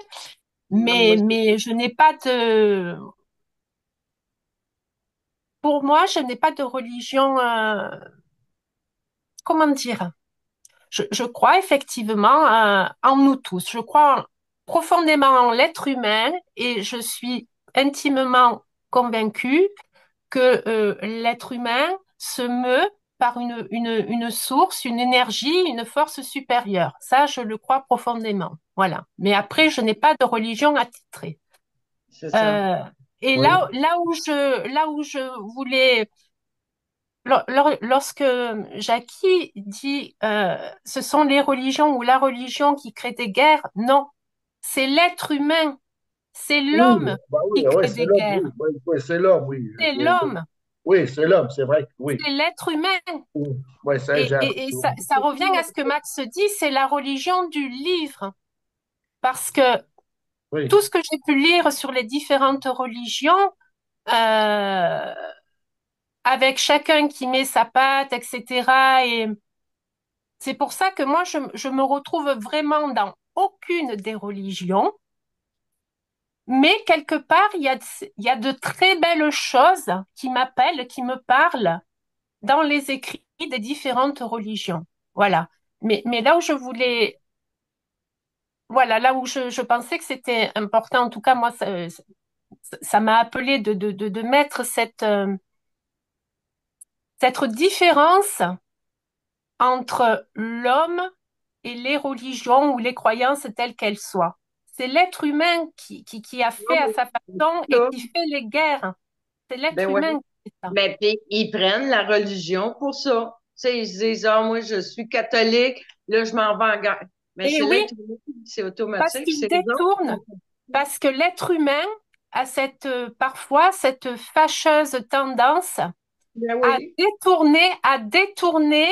Non, moi, mais je n'ai pas de, pour moi, je n'ai pas de religion, comment dire? Je crois effectivement en nous tous. Je crois profondément en l'être humain et je suis intimement convaincue que l'être humain se meut par une source, une énergie, une force supérieure. Ça, je le crois profondément. Voilà. Mais après, je n'ai pas de religion attitrée. c'est ça. Euh, et Oui. là où je voulais, lorsque Jackie dit ce sont les religions ou la religion qui crée des guerres, non, c'est l'être humain, c'est Oui, l'homme bah oui, qui oui, crée c'est des l'homme, oui, guerres. oui, oui, c'est l'homme, oui. C'est Oui, l'homme, oui, c'est l'homme, c'est vrai, oui. c'est l'être humain. Oui, ouais, ça, j'ai appris. Et ça revient à ce que Max dit, c'est la religion du livre. Parce que Oui, tout ce que j'ai pu lire sur les différentes religions, euh, avec chacun qui met sa patte, etc. Et c'est pour ça que moi, je me retrouve vraiment dans aucune des religions. Mais quelque part, il y a de très belles choses qui m'appellent, qui me parlent dans les écrits des différentes religions. Voilà. Mais là où je voulais voilà, là où je pensais que c'était important, en tout cas, moi, ça m'a appelé de mettre cette différence entre l'homme et les religions ou les croyances telles qu'elles soient. C'est l'être humain qui a Non, fait à sa mais façon et ça, qui fait les guerres. C'est ben l'être ouais. humain qui fait ça. Mais puis, ils prennent la religion pour ça. Tu sais, ils se disent, ah, moi, je suis catholique, là, je m'en vais en guerre. Mais Et c'est oui, l'être humain, c'est parce automatique, qu'il c'est eux autres qui détourne, font ça. parce que l'être humain a parfois cette fâcheuse tendance Ben oui. à détourner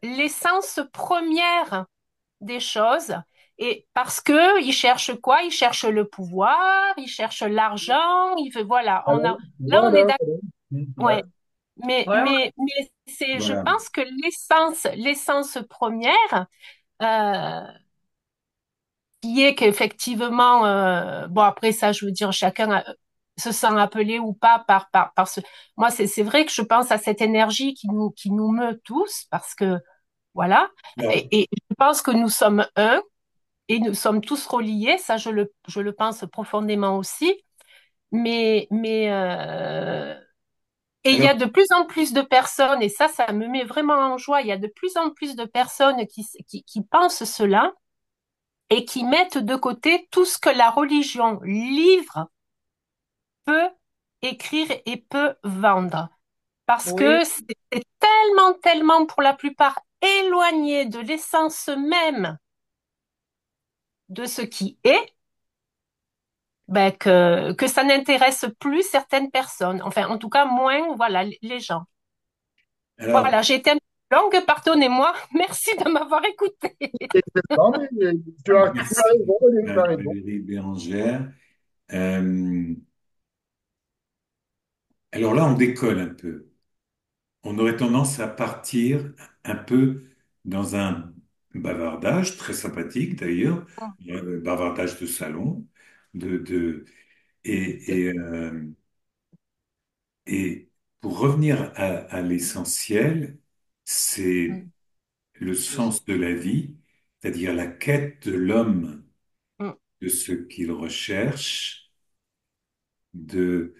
l'essence première des choses. Et parce que il cherche quoi? Il cherche le pouvoir, il cherche l'argent, il veut, voilà, voilà, là on est voilà, d'accord. voilà. Ouais. Ouais. Ouais, ouais. Mais je Voilà. pense que l'essence première, euh, qui est qu'effectivement, bon après ça, je veux dire, chacun se sent appelé ou pas par ce. Moi, c'est vrai que je pense à cette énergie qui nous meut tous, parce que voilà, Alors, et je pense que nous sommes un et nous sommes tous reliés. Ça, je le pense profondément aussi. Et il y alors, a de plus en plus de personnes, et ça me met vraiment en joie. Il y a de plus en plus de personnes qui pensent cela et qui mettent de côté tout ce que la religion livre, peut écrire et peut vendre. Parce Oui. que c'est tellement, tellement pour la plupart éloigné de l'essence même de ce qui est, ben que ça n'intéresse plus certaines personnes. Enfin, en tout cas, moins, voilà, les gens. alors, Voilà, j'ai été un peu longue, pardonnez-moi. Merci de m'avoir écouté. Non, mais tu as merci, raison, Valérie, tu as raison. Valérie Bérangère. Euh, alors là, on décolle un peu. On aurait tendance à partir un peu dans un bavardage très sympathique d'ailleurs, bavardage de salon, de et et pour revenir à l'essentiel, c'est Mm, le sens de la vie, c'est-à-dire la quête de l'homme, mm, de ce qu'il recherche, de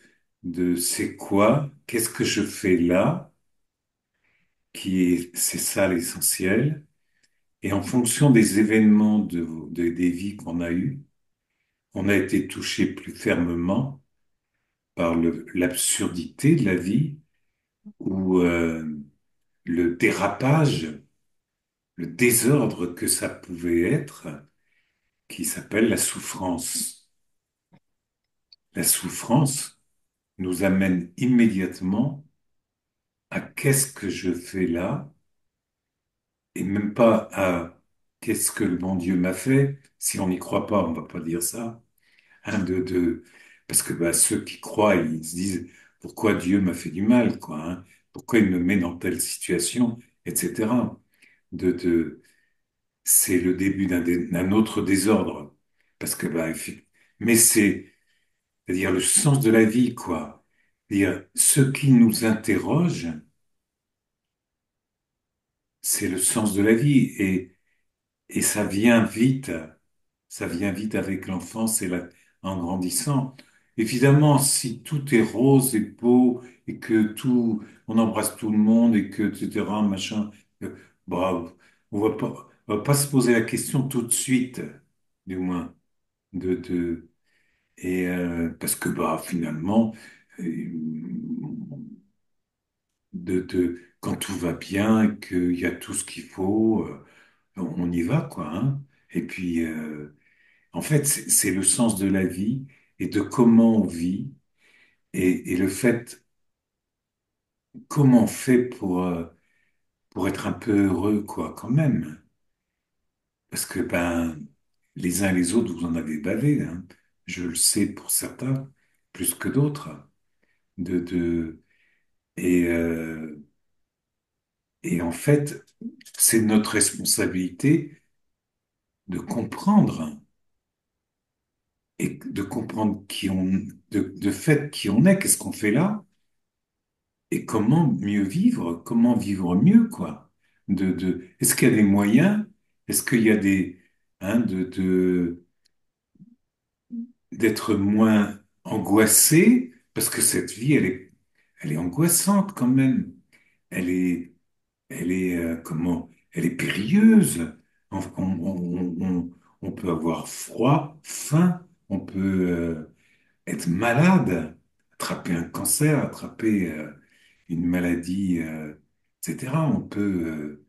de c'est quoi, qu'est-ce que je fais là, c'est ça l'essentiel. Et en fonction des événements des vies qu'on a eues, on a été touché plus fermement par l'absurdité de la vie ou le dérapage le désordre que ça pouvait être, qui s'appelle la souffrance. La souffrance nous amène immédiatement à qu'est-ce que je fais là, et même pas à qu'est-ce que le bon Dieu m'a fait. Si on n'y croit pas, on va pas dire ça. Hein, parce que bah, ceux qui croient, ils se disent pourquoi Dieu m'a fait du mal, quoi, hein, pourquoi il me met dans telle situation, etc. C'est le début d'un autre désordre. Parce que, bah, mais c'est-à-dire le sens de la vie, quoi. C'est-à-dire, ce qui nous interroge, c'est le sens de la vie. Et ça vient vite avec l'enfance en grandissant. Évidemment, si tout est rose et beau et que on embrasse tout le monde et que, etc., machin, euh, bah, on va pas se poser la question tout de suite, du moins, de, parce que, bah, finalement, euh, quand tout va bien, qu'il y a tout ce qu'il faut, on y va, quoi, hein. Et puis, en fait, c'est le sens de la vie et de comment on vit et le fait, comment on fait pour être un peu heureux, quoi, quand même. Parce que, ben, les uns et les autres, vous en avez bavé, hein. Je le sais pour certains, plus que d'autres. De, de, et, euh, et en fait, c'est notre responsabilité de comprendre et de comprendre de fait qui on est, qu'est-ce qu'on fait là. Et comment mieux vivre? Comment vivre mieux, quoi? Est-ce qu'il y a des moyens? Est-ce qu'il y a hein, d'être moins angoissé? Parce que cette vie, elle est angoissante quand même. Elle est, elle est périlleuse. On peut avoir froid, faim, on peut, être malade, attraper un cancer, attraper, une maladie, etc. On peut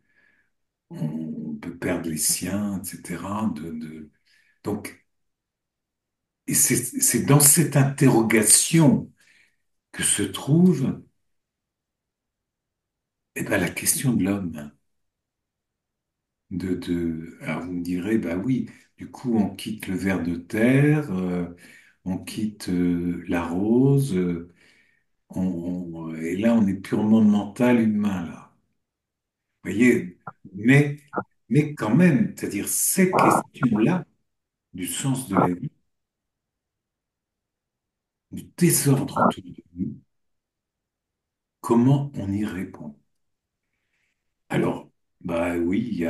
perdre les siens, etc. Donc, et c'est dans cette interrogation que se trouve, eh ben, la question de l'homme. Alors vous me direz, bah oui, du coup, on quitte le ver de terre, on quitte, la rose, et là, on est purement mental humain, là. Vous voyez, mais, mais quand même, c'est-à-dire ces questions-là du sens de la vie, du désordre autour de nous, comment on y répond? Alors, bah oui,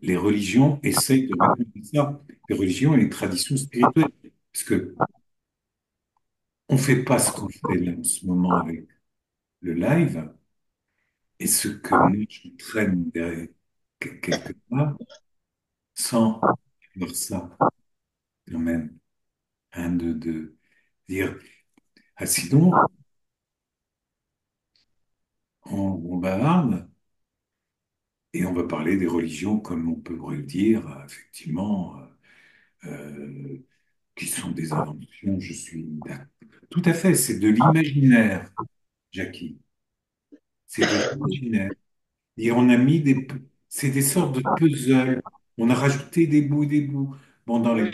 les religions essayent de répondre à ça, les religions et les traditions spirituelles, parce que on fait pas ce qu'on fait là en ce moment avec le live, et ce que moi je traîne derrière quelque part, sans faire ça quand même, hein, de dire, ah, sinon, on bavarde et on va parler des religions comme on pourrait le dire, effectivement, qui sont des inventions, je suis d'accord. Tout à fait, c'est de l'imaginaire, Jackie. C'est de l'imaginaire. Et on a mis c'est des sortes de puzzles. On a rajouté des bouts et des bouts. Bon, Oui,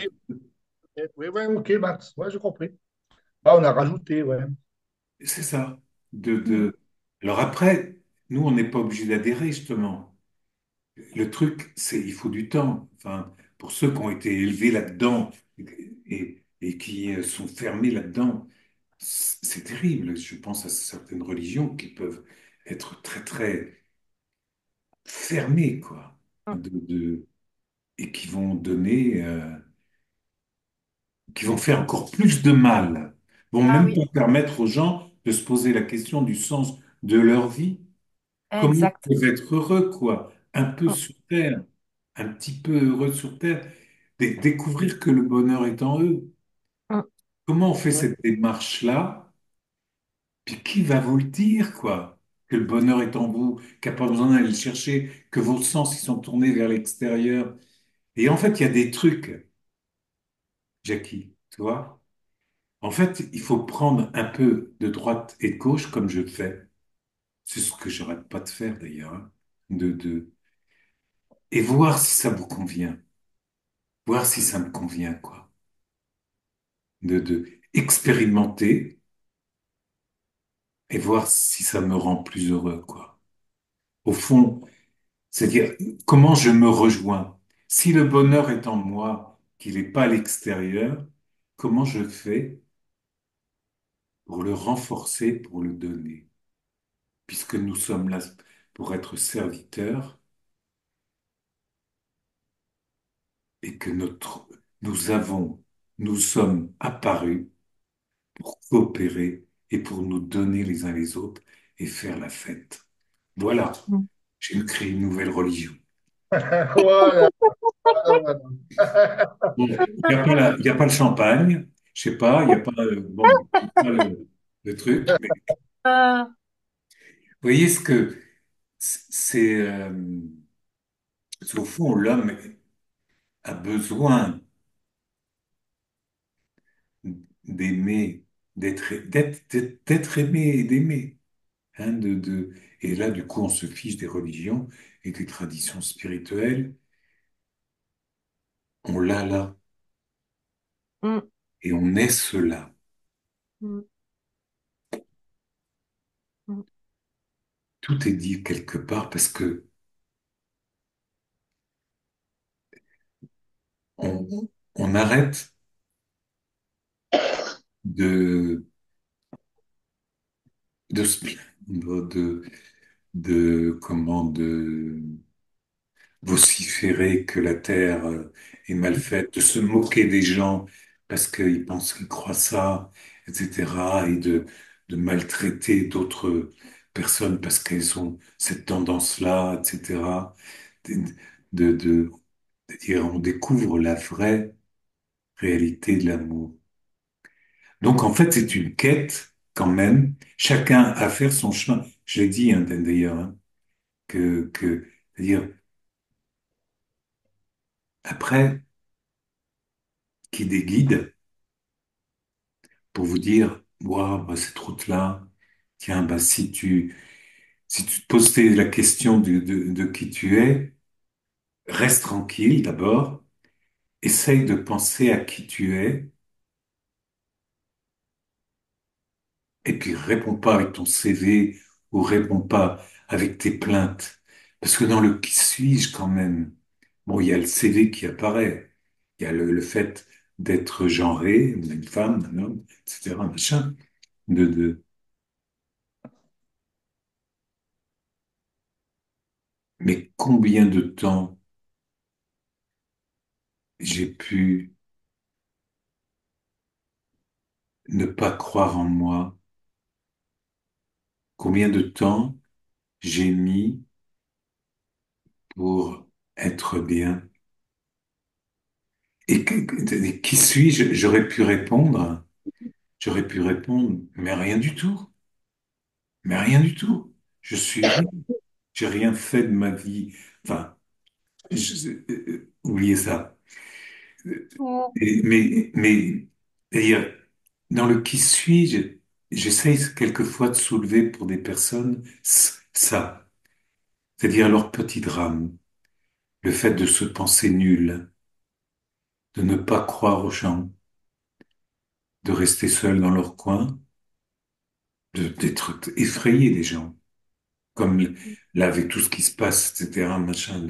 oui, oui, ok, Max. Ouais, j'ai compris. Ah, on a rajouté, ouais. c'est ça. Alors après, nous, on n'est pas obligé d'adhérer, justement. Le truc, il faut du temps. Enfin, pour ceux qui ont été élevés là-dedans et qui, sont fermés là-dedans, c'est terrible. Je pense à certaines religions qui peuvent être très, très fermées, quoi. Et qui vont donner, qui vont faire encore plus de mal, vont Ah même oui, pas permettre aux gens de se poser la question du sens de leur vie. Comment ils exact. peuvent être heureux, quoi, un peu Mm, sur Terre, un petit peu heureux sur Terre, découvrir que le bonheur est en eux. mm. Comment on fait Ouais. cette démarche-là? Puis qui va vous le dire, quoi? que le bonheur est en vous, qu'il n'y a pas besoin d'aller le chercher, que vos sens ils sont tournés vers l'extérieur. Et en fait, il y a des trucs, Jackie, tu vois. En fait, il faut prendre un peu de droite et de gauche comme je le fais. C'est ce que j'arrête pas de faire d'ailleurs, hein. Et voir si ça vous convient. Voir si ça me convient, quoi. De expérimenter et voir si ça me rend plus heureux, quoi. Au fond, c'est-à-dire comment je me rejoins. Si le bonheur est en moi, qu'il n'est pas à l'extérieur, comment je fais pour le renforcer, pour le donner? Puisque nous sommes là pour être serviteurs et que nous avons, nous sommes apparus pour coopérer et pour nous donner les uns les autres et faire la fête. Voilà, Mm. j'ai créé une nouvelle religion. Voilà, voilà, voilà. Bon, il y a pas le champagne, je sais pas, il y a pas, bon, pas le truc, mais Euh, vous voyez ce que c'est, au fond, l'homme a besoin d'aimer, d'être aimé et d'aimer. Hein, et là, du coup, on se fiche des religions et des traditions spirituelles. On l'a là mm, et on est cela. mm, mm, Tout est dit quelque part parce que on, on arrête de, de se plaindre, comment, de vociférer que la terre est mal faite, de se moquer des gens parce qu'ils pensent qu'ils croient ça, etc., et de maltraiter d'autres personnes parce qu'elles ont cette tendance-là, etc. De, de dire on découvre la vraie réalité de l'amour. Donc en fait, c'est une quête quand même, chacun à faire son chemin. Je l'ai dit hein, d'ailleurs, hein, c'est-à-dire après, qui des guides pour vous dire, waouh, bah, cette route-là, tiens, bah, si tu te posais la question de qui tu es, reste tranquille d'abord, essaye de penser à qui tu es, et puis réponds pas avec ton CV ou réponds pas avec tes plaintes. Parce que dans le qui suis-je quand même, bon, il y a le CV qui apparaît, il y a le fait d'être genré, une femme, un homme, etc., machin, de, mais combien de temps j'ai pu ne pas croire en moi, combien de temps j'ai mis pour être bien. Et qui suis-je? J'aurais pu répondre, mais rien du tout, mais rien du tout. Je suis rien, j'ai rien fait de ma vie. Enfin, oubliez ça. mm, Mais, d'ailleurs, dans le qui suis-je, j'essaye quelquefois de soulever pour des personnes ça, c'est-à-dire leur petit drame. Le fait de se penser nul, de ne pas croire aux gens, de rester seul dans leur coin, d'être effrayé des gens, comme là avec tout ce qui se passe, etc., machin,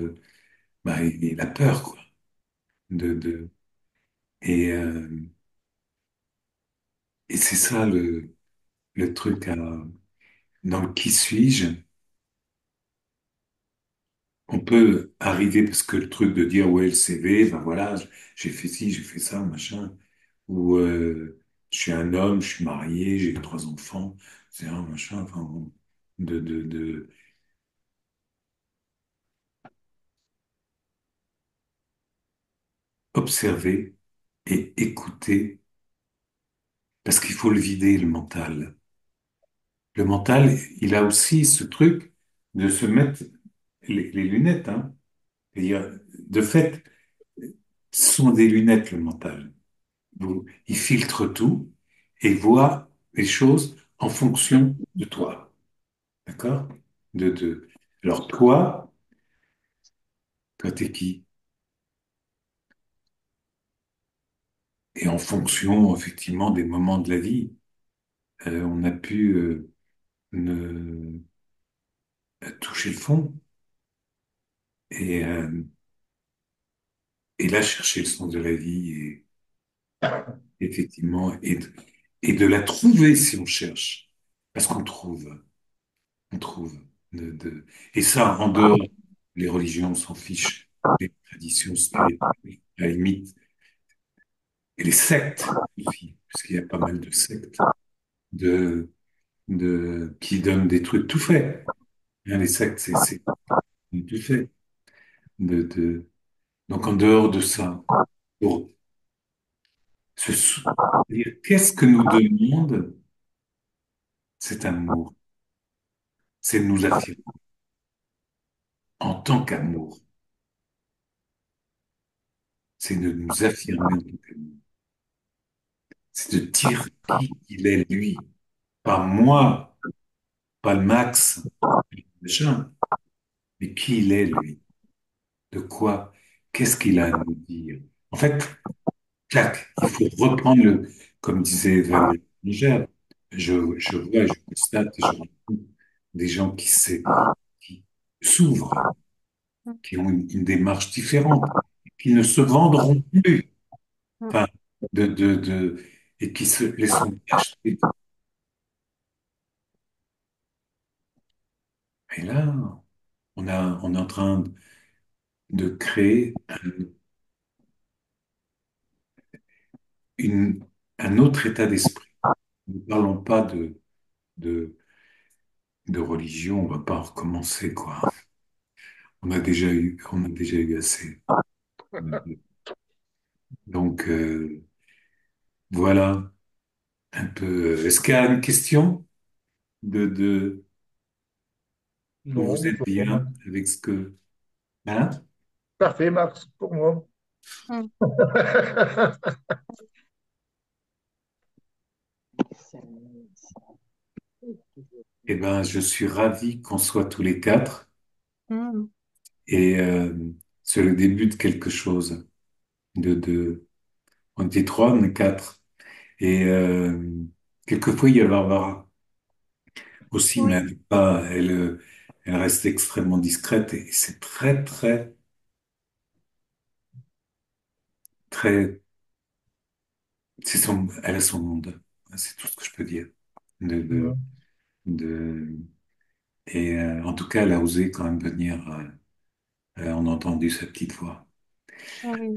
bah, il a peur, quoi. De, et, euh, et c'est ça le truc dans le qui suis-je, on peut arriver, parce que le truc de dire, ouais, le CV, ben voilà, j'ai fait ci, j'ai fait ça, machin, ou je suis un homme, je suis marié, j'ai trois enfants, c'est un machin, enfin bon, de observer et écouter, parce qu'il faut le vider, le mental. Le mental, il a aussi ce truc de se mettre les lunettes, hein. C'est-à-dire, de fait, ce sont des lunettes, le mental. Il filtre tout et voit les choses en fonction de toi. D'accord? De. Alors, toi, t'es qui? Et en fonction, effectivement, des moments de la vie, on a pu ne, toucher le fond et, et là, chercher le sens de la vie et effectivement, et de la trouver si on cherche. Parce qu'on trouve. On trouve. De. Et ça, en dehors, les religions s'en fichent, les traditions spirituelles, à la limite, et les sectes aussi, parce qu'il y a pas mal de sectes de, qui donnent des trucs tout faits. Hein, les sectes, c'est tout fait. Donc, en dehors de ça, pour dire qu'est-ce que nous demande cet amour? C'est de nous affirmer en tant qu'amour. C'est de nous affirmer en tant qu'amour. C'est de dire qui il est lui. Pas moi, pas le Max, machin, mais qui il est lui. De quoi? Qu'est-ce qu'il a à nous dire? En fait, clac, il faut reprendre comme disait Valérie Niger. Je vois, je constate, je rencontre des gens qui s'ouvrent, qui ont une démarche différente, qui ne se vendront plus, enfin, et qui se laisseront acheter. Et là, on est en train de créer une, un autre état d'esprit. Ne parlons pas de, de religion, on va pas recommencer, quoi. On a déjà eu assez. Donc, voilà un peu. Est-ce qu'il y a une question de, vous Non, êtes bien avec ce que, hein? parfait, Max, pour moi. Mm. Eh ben, je suis ravi qu'on soit tous les quatre Mm. et c'est le début de quelque chose. On était trois, on est quatre. Et quelquefois, il y a Barbara aussi, mais Oui. elle reste extrêmement discrète et c'est très, très, très, elle a son monde. C'est tout ce que je peux dire. De, de, Ouais. de, et en tout cas, elle a osé quand même venir. On a entendu sa petite voix. Oui.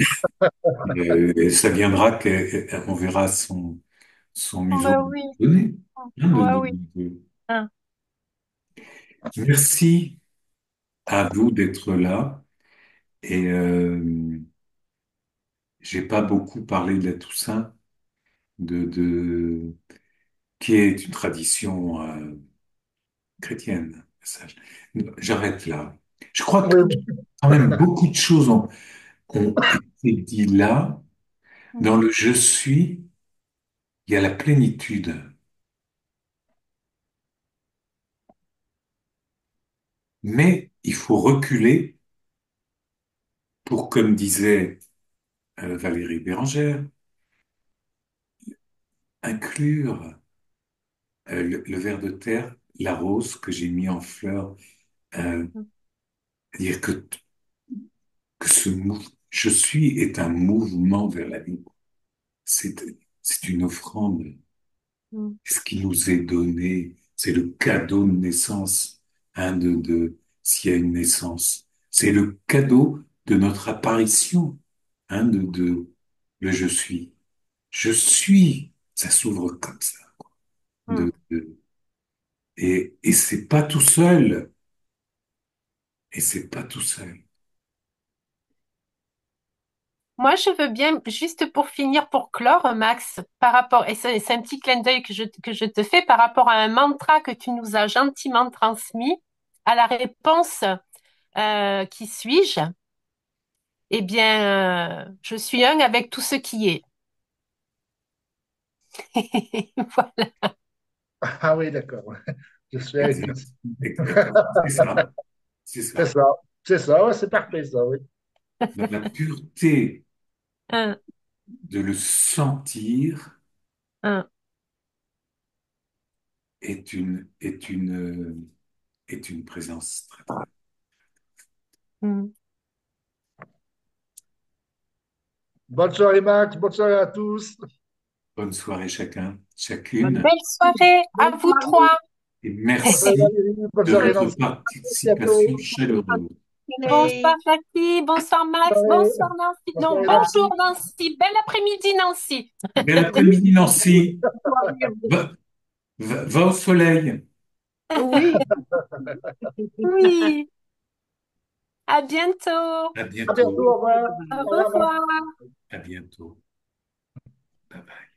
Et ça viendra qu'on verra son niveau Bah de oui. données. Hein, Ouais, oui. Hein. Merci à vous d'être là. Et j'ai pas beaucoup parlé de la Toussaint, de qui est une tradition chrétienne. Ça, j'arrête là. Je crois que Oui, quand même beaucoup de choses ont été dites là. Mm. Dans le je suis, il y a la plénitude. Mais il faut reculer pour, comme disait Valérie Bérangère, inclure le ver de terre, la rose que j'ai mis en fleur, euh, Mm. dire que je suis est un mouvement vers la vie. C'est, c'est une offrande. Mm. Ce qui nous est donné, c'est le cadeau de naissance, hein, s'il y a une naissance. C'est le cadeau de notre apparition, hein, le je suis. Je suis, ça s'ouvre comme ça. Mm. Et c'est pas tout seul. Et c'est pas tout seul. Moi, je veux bien, juste pour finir, pour clore, Max, par rapport, et c'est un petit clin d'œil que je te fais par rapport à un mantra que tu nous as gentiment transmis, à la réponse qui suis-je? Eh bien, je suis un avec tout ce qui est. Voilà. Ah oui, d'accord. Je suis avec tout. Exact. C'est ça. C'est C'est ça. ça. C'est ça, ouais, c'est parfait, ça, oui. Dans la pureté Un, de le sentir un. est une présence très, très Mm. Bonne soirée, Max. Bonne soirée à tous. bonne soirée chacun, Bonne chacune, Belle soirée à bonne vous trois. et Bonne soirée, merci Valérie. Bonne de soirée, votre Nancy. participation Bientôt. chaleureuse. Bonsoir soirée. Jackie, bonsoir Bonne Max, soirée. bonsoir Nancy. Bonne Non, soirée, bonjour Nancy. Nancy, bel après-midi Nancy. Bel après-midi, Nancy. Soirée. Va, va au soleil. Oui. Oui, à bientôt. À À bientôt. bientôt. Au revoir. Au Au revoir, Max. revoir. À bientôt. Bye bye.